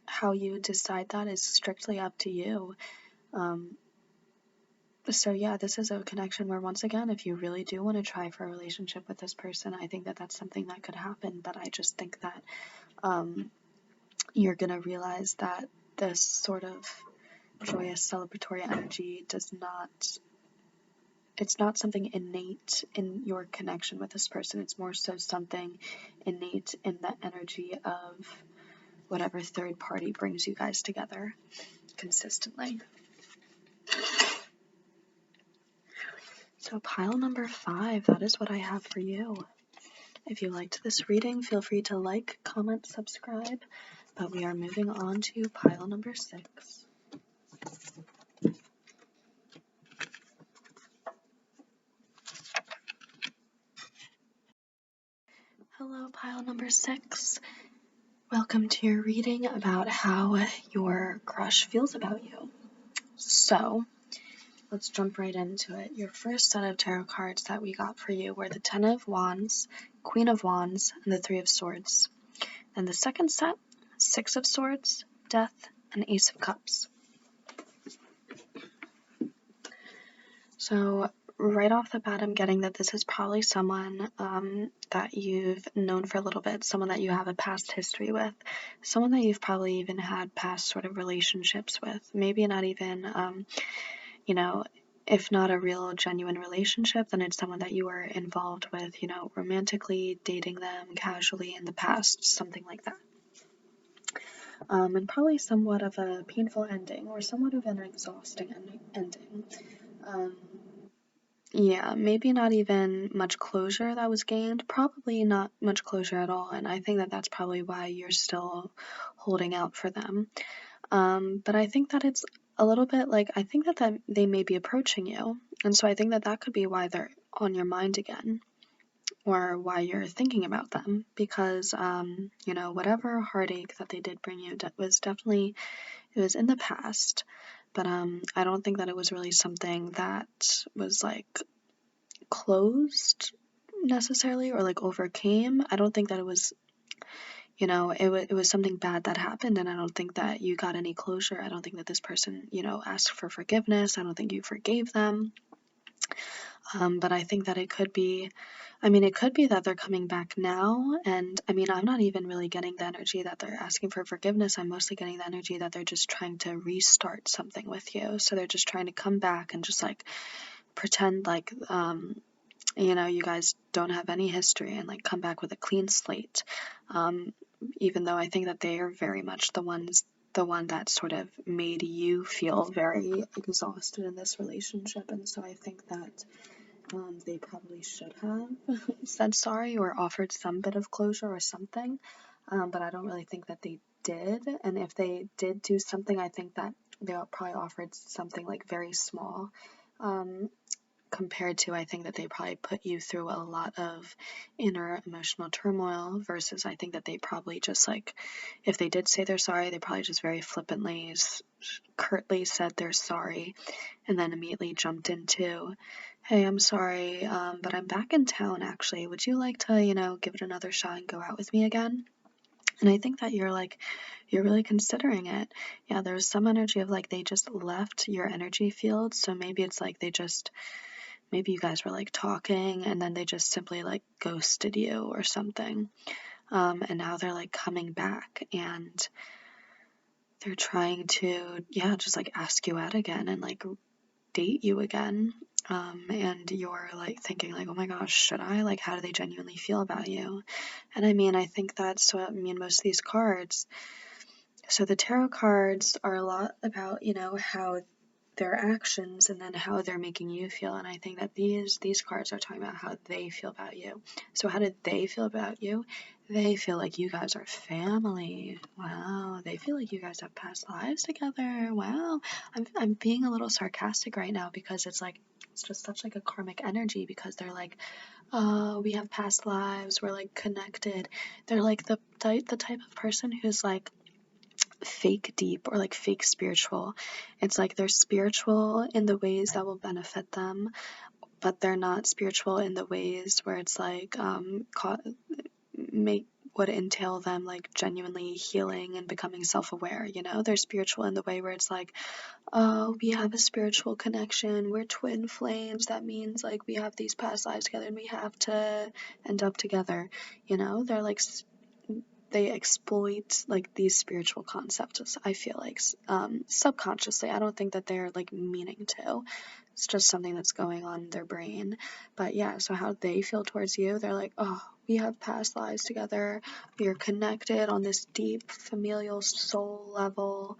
how you decide that is strictly up to you. So yeah, this is a connection where once again, if you really do want to try for a relationship with this person, I think that that's something that could happen, but I just think that you're going to realize that this sort of joyous celebratory energy it's not something innate in your connection with this person. It's more so something innate in the energy of whatever third party brings you guys together consistently. So pile number 5, that is what I have for you. If you liked this reading, feel free to like, comment, subscribe, but we are moving on to pile number 6. Hello, pile number 6. Welcome to your reading about how your crush feels about you. So, let's jump right into it. Your first set of tarot cards that we got for you were the 10 of Wands, Queen of Wands, and the 3 of Swords. And the second set, 6 of Swords, Death, and Ace of Cups. So, right off the bat, I'm getting that this is probably someone that you've known for a little bit, someone that you have a past history with, someone that you've probably even had past sort of relationships with. Maybe not even, if not a real genuine relationship, then it's someone that you were involved with, romantically, dating them casually in the past, something like that. And probably somewhat of a painful ending or somewhat of an exhausting ending. Yeah, maybe not even much closure that was gained, probably not much closure at all, and I think that that's probably why you're still holding out for them. But I think that it's a little bit like, I think that they may be approaching you, and so I think that that could be why they're on your mind again, or why you're thinking about them, because, whatever heartache that they did bring you was definitely, it was in the past, but I don't think that it was really something that was like closed necessarily or like overcame. I don't think that it was, it was something bad that happened, and I don't think that you got any closure. I don't think that this person, asked for forgiveness. I don't think you forgave them. But I think that it could be that they're coming back now, and I'm not even really getting the energy that they're asking for forgiveness. I'm mostly getting the energy that they're just trying to restart something with you. So they're just trying to come back and just like pretend like you guys don't have any history and like come back with a clean slate. Even though I think that they are very much the one that sort of made you feel very exhausted in this relationship, and so I think that they probably should have said sorry or offered some bit of closure or something, but I don't really think that they did. And if they did do something, I think that they probably offered something like very small, compared to, I think that they probably put you through a lot of inner emotional turmoil, versus I think that they probably just like, if they did say they're sorry, they probably just very flippantly, curtly said they're sorry, and then immediately jumped into, hey, I'm sorry, but I'm back in town actually. Would you like to, give it another shot and go out with me again? And I think that you're really considering it. Yeah, there's some energy of like they just left your energy field, so maybe it's like they just maybe you guys were like talking and then they just simply like ghosted you or something. And now they're like coming back and they're trying to, yeah, just like ask you out again and like date you again. And you're like thinking like, oh my gosh, should I? Like, how do they genuinely feel about you? And I mean, I think that's what, I mean, most of these cards. So the tarot cards are a lot about, you know, how their actions and then how they're making you feel. And I think that these cards are talking about how they feel about you. So how did they feel about you? They feel like you guys are family. Wow. They feel like you guys have past lives together. Wow. I'm being a little sarcastic right now because it's like it's just such like a karmic energy because they're like, oh, we have past lives, we're like connected. They're like the type of person who's like fake deep or like fake spiritual. It's like they're spiritual in the ways that will benefit them, but they're not spiritual in the ways where it's like make would entail them like genuinely healing and becoming self-aware, you know? They're spiritual in the way where it's like, oh, we have a spiritual connection, we're twin flames, that means like we have these past lives together and we have to end up together, you know? They're like they exploit like these spiritual concepts, I feel like, subconsciously. I don't think that they're like meaning to. It's just something that's going on in their brain. But yeah, so how they feel towards you, they're like, oh, we have past lives together, we are connected on this deep familial soul level.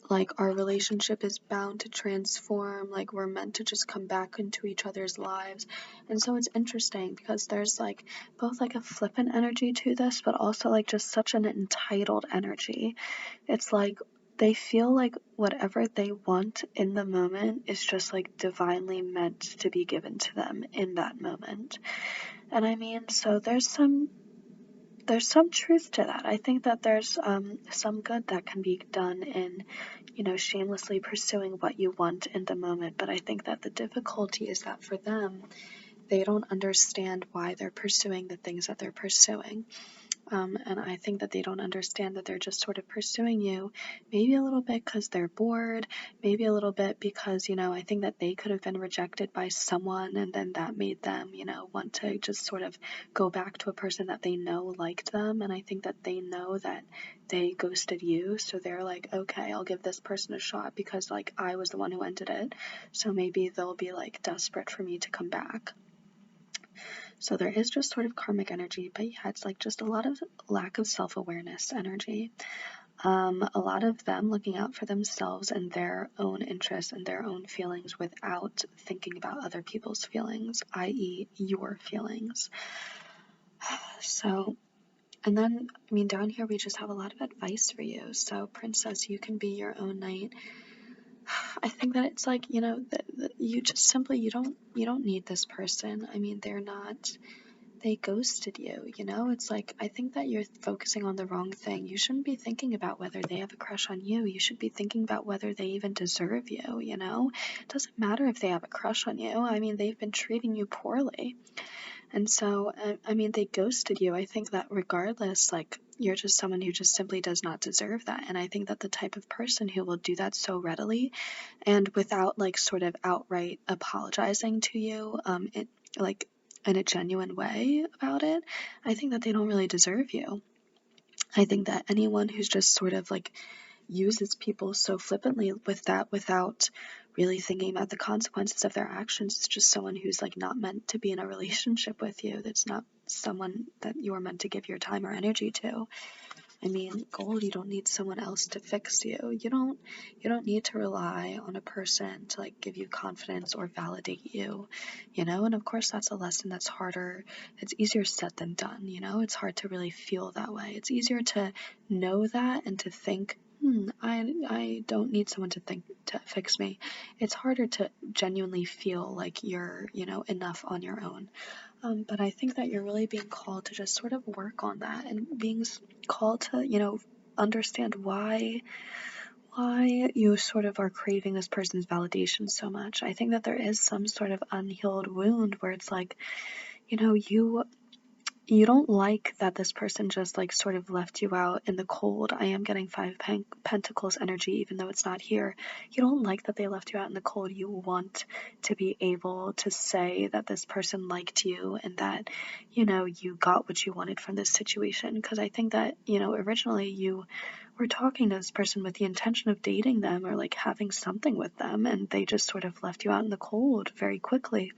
Like our relationship is bound to transform, like we're meant to just come back into each other's lives. And so it's interesting because there's like both like a flippant energy to this, but also like just such an entitled energy. It's like they feel like whatever they want in the moment is just like divinely meant to be given to them in that moment. And I mean, so there's some truth to that. I think that there's some good that can be done in, you know, shamelessly pursuing what you want in the moment. But I think that the difficulty is that for them, they don't understand why they're pursuing the things that they're pursuing. And I think that they don't understand that they're just sort of pursuing you, maybe a little bit because they're bored, maybe a little bit because, you know, I think that they could have been rejected by someone and then that made them, you know, want to just sort of go back to a person that they know liked them. And I think that they know that they ghosted you. So they're like, okay, I'll give this person a shot because, like, I was the one who ended it. So maybe they'll be, like, desperate for me to come back. So there is just sort of karmic energy, but yeah, it's like just a lot of lack of self-awareness energy. A lot of them looking out for themselves and their own interests and their own feelings without thinking about other people's feelings, i.e. your feelings. So, and then, I mean, down here we just have a lot of advice for you. So, Princess, you can be your own knight. I think that it's like, you know, you just simply, you don't need this person. I mean, they ghosted you, you know? It's like, I think that you're focusing on the wrong thing. You shouldn't be thinking about whether they have a crush on you. You should be thinking about whether they even deserve you, you know? It doesn't matter if they have a crush on you. I mean, they've been treating you poorly. And so, I mean, they ghosted you. I think that regardless, like, you're just someone who just simply does not deserve that. And I think that the type of person who will do that so readily and without, like, sort of outright apologizing to you, like, in a genuine way about it, I think that they don't really deserve you. I think that anyone who's just sort of like uses people so flippantly with that without really thinking about the consequences of their actions is just someone who's like not meant to be in a relationship with you. That's not someone that you are meant to give your time or energy to. I mean, gold, you don't need someone else to fix you. You don't need to rely on a person to like give you confidence or validate you, you know? And of course that's a lesson that's harder. It's easier said than done, you know? It's hard to really feel that way. It's easier to know that and to think, I don't need someone to fix me. It's harder to genuinely feel like you're, you know, enough on your own. But I think that you're really being called to just sort of work on that and being called to, you know, understand why you sort of are craving this person's validation so much. I think that there is some sort of unhealed wound where it's like, you know, you don't like that this person just like sort of left you out in the cold. I am getting five pentacles energy, even though it's not here. You don't like that they left you out in the cold. You want to be able to say that this person liked you and that, you know, you got what you wanted from this situation. Because I think that, you know, originally you were talking to this person with the intention of dating them or like having something with them, and they just sort of left you out in the cold very quickly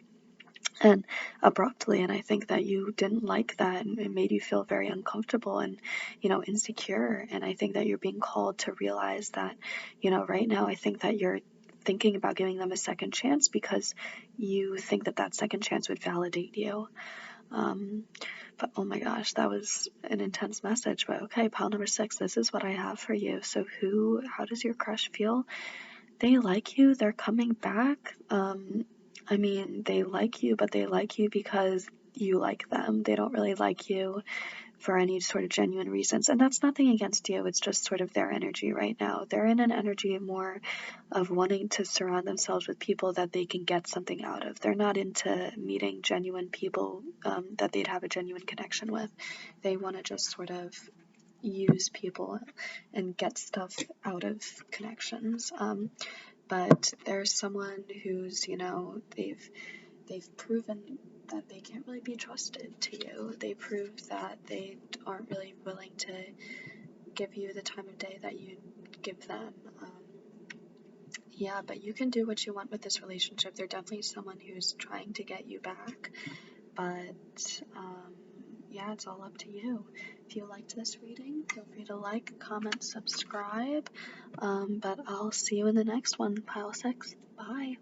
and abruptly. And I think that you didn't like that, and it made you feel very uncomfortable and, you know, insecure. And I think that you're being called to realize that, you know, right now I think that you're thinking about giving them a second chance because you think that that second chance would validate you. But oh my gosh, that was an intense message. But okay, pile number 6, this is what I have for you. So how does your crush feel? They like you, they're coming back. I mean, they like you, but they like you because you like them. They don't really like you for any sort of genuine reasons. And that's nothing against you, it's just sort of their energy right now. They're in an energy more of wanting to surround themselves with people that they can get something out of. They're not into meeting genuine people that they'd have a genuine connection with. They want to just sort of use people and get stuff out of connections. But there's someone who's, you know, they've proven that they can't really be trusted to you. They proved that they aren't really willing to give you the time of day that you give them. Yeah, but you can do what you want with this relationship. They're definitely someone who's trying to get you back. But yeah, it's all up to you. If you liked this reading, feel free to like, comment, subscribe. But I'll see you in the next one, Pile 6. Bye.